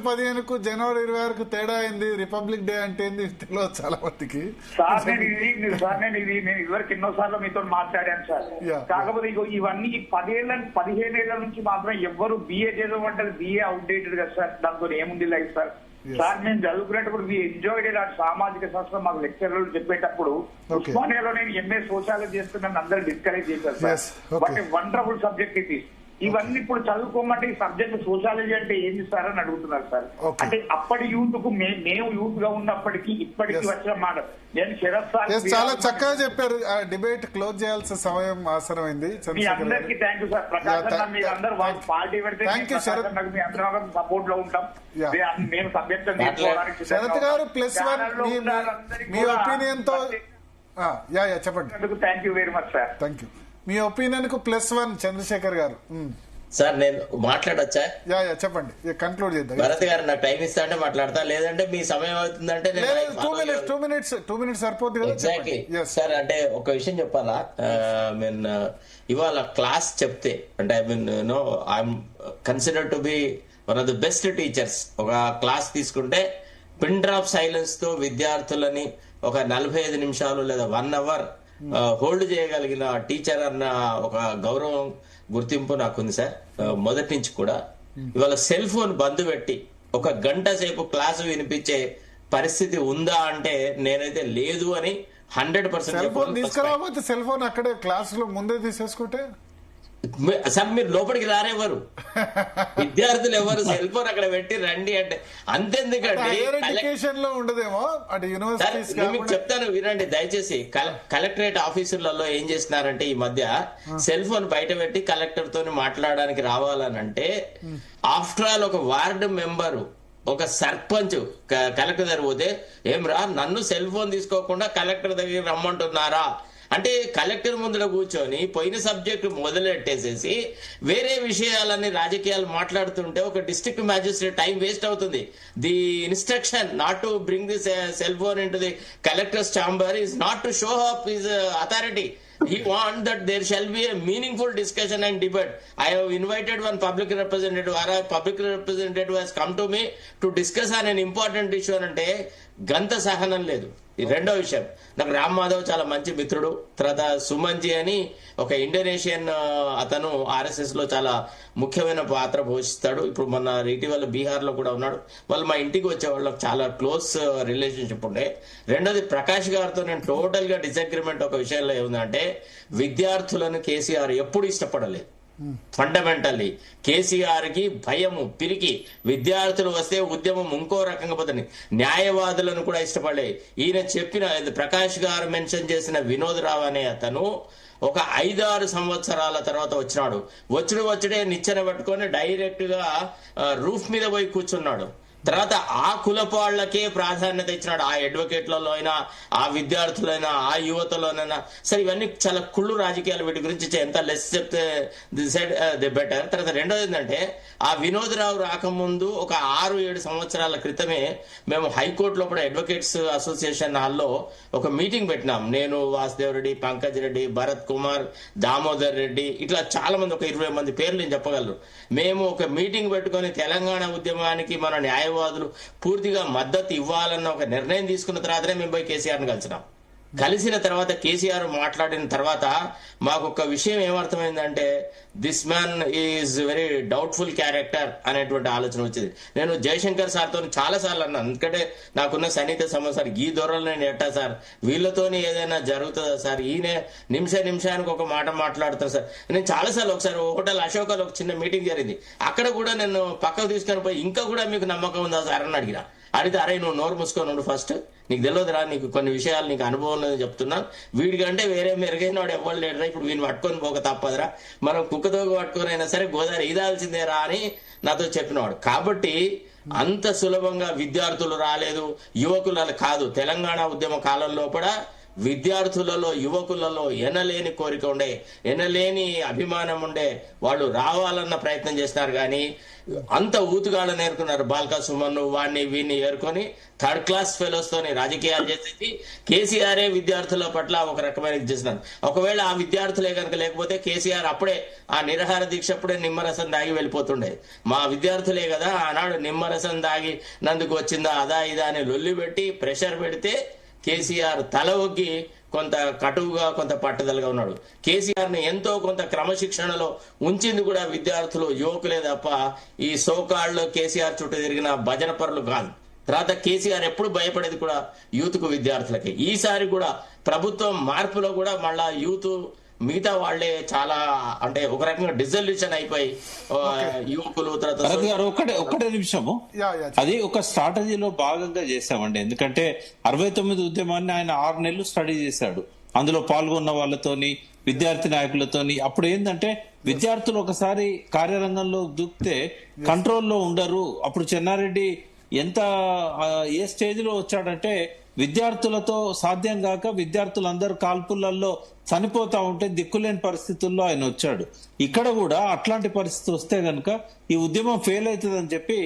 15కు జనవరి 26కు తేడా అయింది. రిపబ్లిక్ డే అంటే ఏంది తెలియదు చాలా మందికి. సార్ నేను ఇదివరకు ఎన్నోసార్లు మీతో మాట్లాడాను సార్. కాకపోతే ఇవన్నీ 15 ఏళ్ల నుంచి మాత్రం ఎవ్వరు బిఏ చదవమంటే బిఏ అవుట్డేటెడ్ కదా సార్, దాంతో ఏముంది లైఫ్ సార్. సార్ మేము చదువుకునేటప్పుడు మీ ఎంజాయ్డ్ ఇలాంటి సామాజిక శాస్త్రం మాకు లెక్చర్లు చెప్పేటప్పుడు ఉస్మానియాలో నేను ఎంఏ సోషాలజీ చేస్తున్నాను, అందరూ డిస్కరేజ్ చేశారు సార్. బట్ వండర్ఫుల్ సబ్జెక్ట్ ఇది. ఇవన్నీ ఇప్పుడు చదువుకోమంటే ఈ సబ్జెక్ట్ సోషాలజీ అంటే ఏం ఇస్తారని అడుగుతున్నారు సార్. Okay. అంటే అప్పటి యూత్ కు మేము యూత్ గా ఉన్నప్పటికీ ఇప్పటికి వచ్చిన మాట నేను శరత్ సార్ చాలా చక్కగా చెప్పారు. డిబేట్ క్లోజ్ చేయాల్సిన సమయం ఆసనమైంది. మీ అందరికీ థ్యాంక్ యూ సార్. ప్రకాశ్ అన్న మీరందరూ పార్టీ పెడితే మీ అందరం సపోర్ట్ లో ఉంటాం. మేము సభ్యత్వం తీసుకోవడానికి శరత్ గారు +1 మీ ఒపీనియన్ తో చెప్పండి. Thank you very much sir. Thank you. Me opinion కు +1 చంద్రశేఖర్ గారు. సార్ నేను మాట్లాడొచ్చా? చెప్పండి, కన్క్లూడ్ చేద్దాం. భరత్ గారు నాకు టైం ఇస్తా అంటే మాట్లాడతా, లేదంటే మీ సమయం అవుతుందంటే 2 minutes సరిపోద్ది కదా. Exactly sir. అంటే ఒక విషయం చెప్పాలా, ఇవాళ క్లాస్ చెప్తే అంటే I'm consider to be one of the best teachers. ఒక క్లాస్ తీసుకుంటే పిన్ డ్రాప్ సైలెన్స్ తో విద్యార్థులని ఒక 45 నిమిషాలు లేదా 1 hour హోల్డ్ చేయగలిగిన టీచర్ అన్న ఒక గౌరవం, గుర్తింపు నాకుంది సార్ మొదటి నుంచి కూడా. ఇవాళ సెల్ ఫోన్ బంద్ పెట్టి 1 గంట సేపు క్లాసు వినిపించే పరిస్థితి ఉందా అంటే నేనైతే లేదు అని 100% తీసుకురాబోతే సెల్ ఫోన్ అక్కడే క్లాస్ లో ముందే తీసేసుకుంటే సార్ మీరు లోపలికి రారేవారు, విద్యార్థులు ఎవరు సెల్ ఫోన్ అక్కడ పెట్టి రండి అంటే అంతెందుకండి. ఎడ్యుకేషన్ లో ఉండదేమో అటు యూనివర్సిటీస్. మీకు చెప్తాను వినండి దయచేసి. కలెక్టరేట్ ఆఫీసులలో ఏం చేస్తున్నారంటే ఈ మధ్య సెల్ ఫోన్ బయట పెట్టి కలెక్టర్ తోని మాట్లాడడానికి రావాలనంటే ఆఫ్టర్ ఆల్ ఒక వార్డు మెంబరు ఒక సర్పంచ్ కలెక్టర్ దగ్గర పోతే ఏం రా నన్ను సెల్ ఫోన్ తీసుకోకుండా కలెక్టర్ దగ్గర రమ్మంటున్నారా అంటే కలెక్టర్ ముందులో కూర్చొని పోయిన సబ్జెక్టు మొదలెట్టేసేసి వేరే విషయాలన్నీ రాజకీయాలు మాట్లాడుతుంటే ఒక డిస్ట్రిక్ట్ మ్యాజిస్ట్రేట్ టైం వేస్ట్ అవుతుంది. The instruction not to bring the cell phone in to the collectors chamber is not to show up his authority. He wants that there shall be a meaningful discussion and debate. I have invited one public representative, or a public representative has come to me to discuss on an important issue అంటే గంత సహనం లేదు. ఈ రెండో విషయం, నాకు రామ్ మాధవ్ చాలా మంచి మిత్రుడు. తర్వాత సుమన్జీ అని ఒక ఇండోనేషియన్ అతను RSS లో చాలా ముఖ్యమైన పాత్ర పోషిస్తాడు. ఇప్పుడు మొన్న ఇటీవల బీహార్ లో కూడా ఉన్నాడు. వాళ్ళు మా ఇంటికి వచ్చే వాళ్ళకి చాలా క్లోజ్ రిలేషన్షిప్ ఉండే. రెండోది ప్రకాష్ గారితో నేను టోటల్ గా డిసగ్రిమెంట్ ఒక విషయంలో ఏముందంటే విద్యార్థులను కేసీఆర్ ఎప్పుడు ఇష్టపడలేదు. ఫండమెంటల్లీ కేసీఆర్ కి భయము పిరికి, విద్యార్థులు వస్తే ఉద్యమం ఇంకో రకంగా పోతుంది. న్యాయవాదులను కూడా ఇష్టపడలే. ఈయన చెప్పిన ప్రకాష్ గారు మెన్షన్ చేసిన వినోద్ రావు అనే అతను ఒక 5-6 సంవత్సరాల తర్వాత వచ్చినాడు. వచ్చుడే నిచ్చెన పట్టుకొని డైరెక్ట్ గా రూఫ్ మీద పోయి కూర్చున్నాడు. తర్వాత ఆ కులపాళ్లకే ప్రాధాన్యత ఇచ్చినాడు. ఆ అడ్వకేట్లలో అయినా, ఆ విద్యార్థులైనా, ఆ యువతలోనైనా సరే. ఇవన్నీ చాలా కుళ్ళు రాజకీయాలు. వీటి గురించి ఎంత లెస్ చెప్తే ది బెటర్. తర్వాత రెండోది ఏంటంటే ఆ వినోద్ రావు రాకముందు ఒక 6-7 సంవత్సరాల క్రితమే మేము హైకోర్టులో కూడా అడ్వకేట్స్ అసోసియేషన్ హాల్లో ఒక మీటింగ్ పెట్టినాం. నేను, వాసుదేవ్ రెడ్డి, పంకజ్ రెడ్డి, భరత్ కుమార్, దామోదర్ రెడ్డి, ఇట్లా చాలా మంది, ఒక 20 మంది పేర్లు నేను చెప్పగలను. మేము ఒక మీటింగ్ పెట్టుకొని తెలంగాణ ఉద్యమానికి మన న్యాయవాదులు పూర్తిగా మద్దతు ఇవ్వాలన్న ఒక నిర్ణయం తీసుకున్న తర్వాతనే మేము పోయి కేసీఆర్ని కలిసిన తర్వాత కేసీఆర్ మాట్లాడిన తర్వాత మాకు ఒక విషయం ఏమర్థమైందంటే this man is very doubtful character అనేటువంటి ఆలోచన వచ్చింది. నేను జయశంకర్ సార్తో చాలా సార్లు అన్నాను, ఎందుకంటే నాకున్న సన్నిహిత సమస్య సార్, ఈ దూరంలో నేను ఎట్టా సార్, వీళ్ళతోని ఏదైనా జరుగుతుందా సార్, ఈయన నిమిషానికి ఒక మాట మాట్లాడుతాను సార్. నేను చాలాసార్లు, ఒకసారి హోటల్ అశోకాలో ఒక చిన్న మీటింగ్ జరిగింది, అక్కడ కూడా నేను పక్కకు తీసుకొని పోయి ఇంకా కూడా మీకు నమ్మకం ఉందా సార్ అని అడిగితే అరే నువ్వు నోరు మూసుకొని ఉండు ఫస్ట్, నీకు తెలియదురా, నీకు కొన్ని విషయాలు నీకు అనుభవం లేదని చెప్తున్నా, వీడికంటే వేరే మెరుగైన వాడు ఎవ్వరు లేడురా, ఇప్పుడు వీడిని పట్టుకొని పోక తప్పదురా, మనం కుక్కతోక పట్టుకొని అయినా సరే గోదావరి ఈదాల్సిందేరా అని నాతో చెప్పినవాడు. కాబట్టి అంత సులభంగా విద్యార్థులు రాలేదు, యువకుల కాదు. తెలంగాణ ఉద్యమ కాలంలో కూడా విద్యార్థులలో, యువకులలో ఎనలేని కోరిక ఉండే, ఎనలేని అభిమానం ఉండే, వాళ్ళు రావాలన్న ప్రయత్నం చేస్తున్నారు. కానీ అంత ఊతుగాళ్ళని ఏరుకున్నారు. బాల్కా సుమన్ వాడిని వీడిని ఏరుకొని థర్డ్ క్లాస్ ఫెలోస్ తోని రాజకీయాలు చేసేసి కేసీఆరే విద్యార్థుల పట్ల ఒక రకమైన ఇది చేస్తున్నారు. ఒకవేళ ఆ విద్యార్థులే కనుక లేకపోతే కేసీఆర్ అప్పుడే ఆ నిరాహార దీక్ష అప్పుడే నిమ్మరసం దాగి వెళ్ళిపోతుండే. మా విద్యార్థులే కదా ఆనాడు నిమ్మరసం దాగి నందుకు వచ్చిందా అదా ఇదా అని లొల్లి పెట్టి ప్రెషర్ పెడితే కేసీఆర్ తల ఒగ్గి కొంత కటువుగా కొంత పట్టుదలగా ఉన్నాడు. కేసీఆర్ ని ఎంతో కొంత క్రమశిక్షణలో ఉంచింది కూడా విద్యార్థులు, యువకులే తప్ప ఈ సోకాళ్ళు కేసీఆర్ చుట్టూ తిరిగిన భజన పరులు కాదు. తర్వాత కేసీఆర్ ఎప్పుడు భయపడేది కూడా యూత్ కు, విద్యార్థులకి. ఈసారి కూడా ప్రభుత్వం మార్పులో కూడా మళ్ళా యూత్ మిగతా వాళ్ళే చాలా అంటే ఒక రకంగా డిజల్యూషన్ అయిపోయి యువకులు ఒక్కటే నిమిషము అది ఒక స్ట్రాటజీలో భాగంగా చేశామండి. ఎందుకంటే 69 ఉద్యమాన్ని ఆయన 6 నెలలు స్టడీ చేశాడు. అందులో పాల్గొన్న వాళ్ళతోని విద్యార్థి నాయకులతోని. అప్పుడు ఏంటంటే విద్యార్థులు ఒకసారి కార్యరంగంలో దూకితే కంట్రోల్లో ఉండరు. అప్పుడు చెన్నారెడ్డి ఎంత ఏ స్టేజ్ లో వచ్చాడంటే విద్యార్థులతో సాధ్యం కాక విద్యార్థులందరూ కాల్పులలో చనిపోతా ఉంటే దిక్కులేని పరిస్థితుల్లో ఆయన వచ్చాడు. ఇక్కడ కూడా అట్లాంటి పరిస్థితి వస్తే గనక ఈ ఉద్యమం ఫెయిల్ అవుతుందని చెప్పి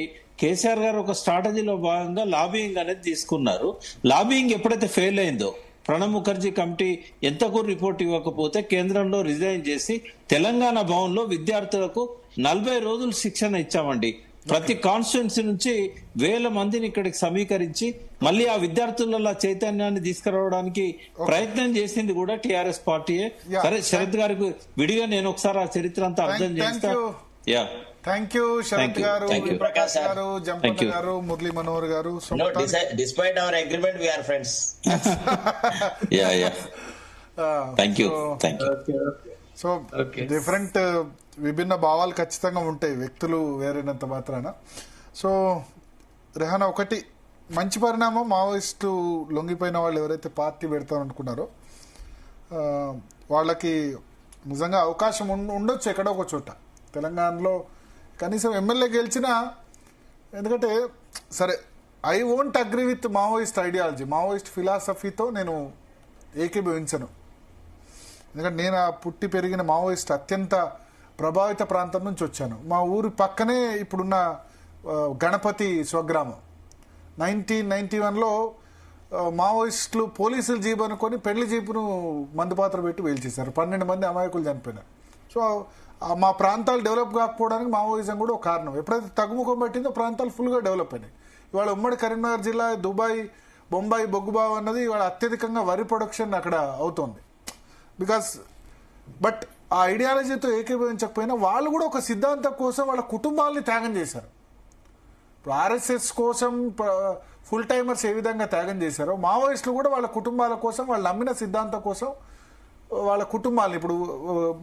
కేసీఆర్ గారు ఒక స్ట్రాటజీలో భాగంగా లాబియింగ్ అనేది తీసుకున్నారు. లాబియింగ్ ఎప్పుడైతే ఫెయిల్ అయిందో ప్రణబ్ ముఖర్జీ కమిటీ ఎంతకు రిపోర్ట్ ఇవ్వకపోతే కేంద్రంలో రిజైన్ చేసి తెలంగాణ భవన్లో విద్యార్థులకు 40 రోజులు శిక్షణ ఇచ్చామండి. ప్రతి కాన్స్టిట్యున్సీ నుంచి 1000 మందిని ఇక్కడికి సమీకరించి మళ్ళీ ఆ విద్యార్థుల చైతన్యాన్ని తీసుకురావడానికి ప్రయత్నం చేసింది కూడా టిఆర్ఎస్ పార్టీయే. సరే శరత్ గారికి విడిగా నేను ఒకసారి ఆ చరిత్ర అంతా అర్థం చేస్తా. థ్యాంక్ యూ శరత్ గారు, ప్రకాష్ గారు, జంపన్న గారు, మురళీ మనోహర్ గారు. Despite our agreement we are friends. So different విభిన్న భావాలు ఖచ్చితంగా ఉంటాయి, వ్యక్తులు వేరైనంత మాత్రాన. సో రెహానా, ఒకటి మంచి పరిణామం, మావోయిస్టు లొంగిపోయిన వాళ్ళు ఎవరైతే పార్టీ పెడతారనుకున్నారో వాళ్ళకి నిజంగా అవకాశం ఉండొచ్చు ఎక్కడో ఒక చోట. తెలంగాణలో కనీసం ఎమ్మెల్యే గెలిచినా, ఎందుకంటే సరే I won't agree with Maoist ideology, Maoist ఫిలాసఫీతో నేను ఏకీభవించను. ఎందుకంటే నేను పుట్టి పెరిగిన మావోయిస్ట్ అత్యంత ప్రభావిత ప్రాంతం నుంచి వచ్చాను. మా ఊరి పక్కనే ఇప్పుడున్న గణపతి స్వగ్రామం. 1991లో మావోయిస్టులు పోలీసులు జీప్ అనుకొని పెళ్లి జీపును మందుపాత్ర పెట్టి వేల్చేశారు. 12 మంది అమాయకులు చనిపోయినారు. సో మా ప్రాంతాలు డెవలప్ కాకపోవడానికి మావోయిజం కూడా ఒక కారణం. ఎప్పుడైతే తగ్గుముఖం పట్టిందో ప్రాంతాలు ఫుల్గా డెవలప్ అయినాయి. ఇవాళ ఉమ్మడి కరీంనగర్ జిల్లా, దుబాయ్, బొంబాయి, బొగ్గుబావు అన్నది ఇవాళ అత్యధికంగా వరి ప్రొడక్షన్ అక్కడ అవుతోంది. బికాస్ బట్ ఆ ఐడియాలజీతో ఏకీభవించకపోయినా వాళ్ళు కూడా ఒక సిద్ధాంతం కోసం వాళ్ళ కుటుంబాలని త్యాగం చేశారు. ఇప్పుడు ఆర్ఎస్ఎస్ కోసం ఫుల్ టైమర్స్ ఏ విధంగా త్యాగం చేశారో మావోయిస్టులు కూడా వాళ్ళ కుటుంబాల కోసం, వాళ్ళు నమ్మిన సిద్ధాంతం కోసం వాళ్ళ కుటుంబాలని, ఇప్పుడు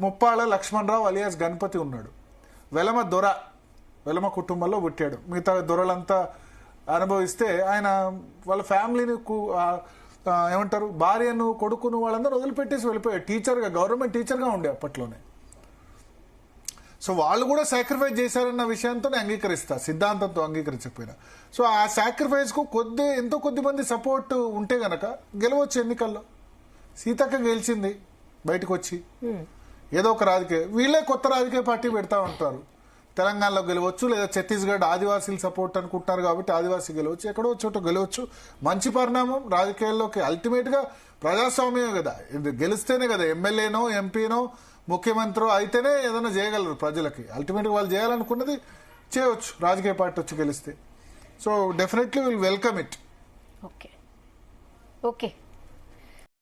ముప్పాళ్ళ లక్ష్మణరావు అలియాస్ గణపతి ఉన్నాడు, వెలమ కుటుంబంలో పుట్టాడు. మిగతా దొరలంతా అనుభవిస్తే ఆయన వాళ్ళ ఫ్యామిలీని ఏమంటారు, భార్యను, కొడుకును వాళ్ళందరూ వదిలిపెట్టేసి వెళ్ళిపోయాడు. టీచర్గా, గవర్నమెంట్ టీచర్గా ఉండే అప్పట్లోనే. సో వాళ్ళు కూడా సాక్రిఫైస్ చేశారన్న విషయంతో అంగీకరిస్తా, సిద్ధాంతంతో అంగీకరించకపోయినా. సో ఆ సాక్రిఫైస్కు ఎంతో కొద్ది మంది సపోర్ట్ ఉంటే గనక గెలవచ్చు ఎన్నికల్లో. సీతక్క గెలిచింది బయటకు వచ్చి, ఏదో ఒక వీళ్ళే కొత్త రాజకీయ పార్టీ పెడతా ఉంటారు. తెలంగాణలో గెలవచ్చు, లేదా ఛత్తీస్గఢ్ ఆదివాసీలు సపోర్ట్ అనుకుంటున్నారు కాబట్టి ఆదివాసీ గెలవచ్చు, ఎక్కడో చోట గెలవచ్చు. మంచి పరిణామం రాజకీయాల్లోకి. అల్టిమేట్ గా ప్రజాస్వామ్యమే కదా, గెలిస్తేనే కదా ఎమ్మెల్యేనో, ఎంపీనో, ముఖ్యమంత్రి అయితేనే ఏదైనా చేయగలరు ప్రజలకి. అల్టిమేట్ గా వాళ్ళు చేయాలనుకున్నది చేయవచ్చు రాజకీయ పార్టీ వచ్చి గెలిస్తే. So definitely will welcome it. Okay.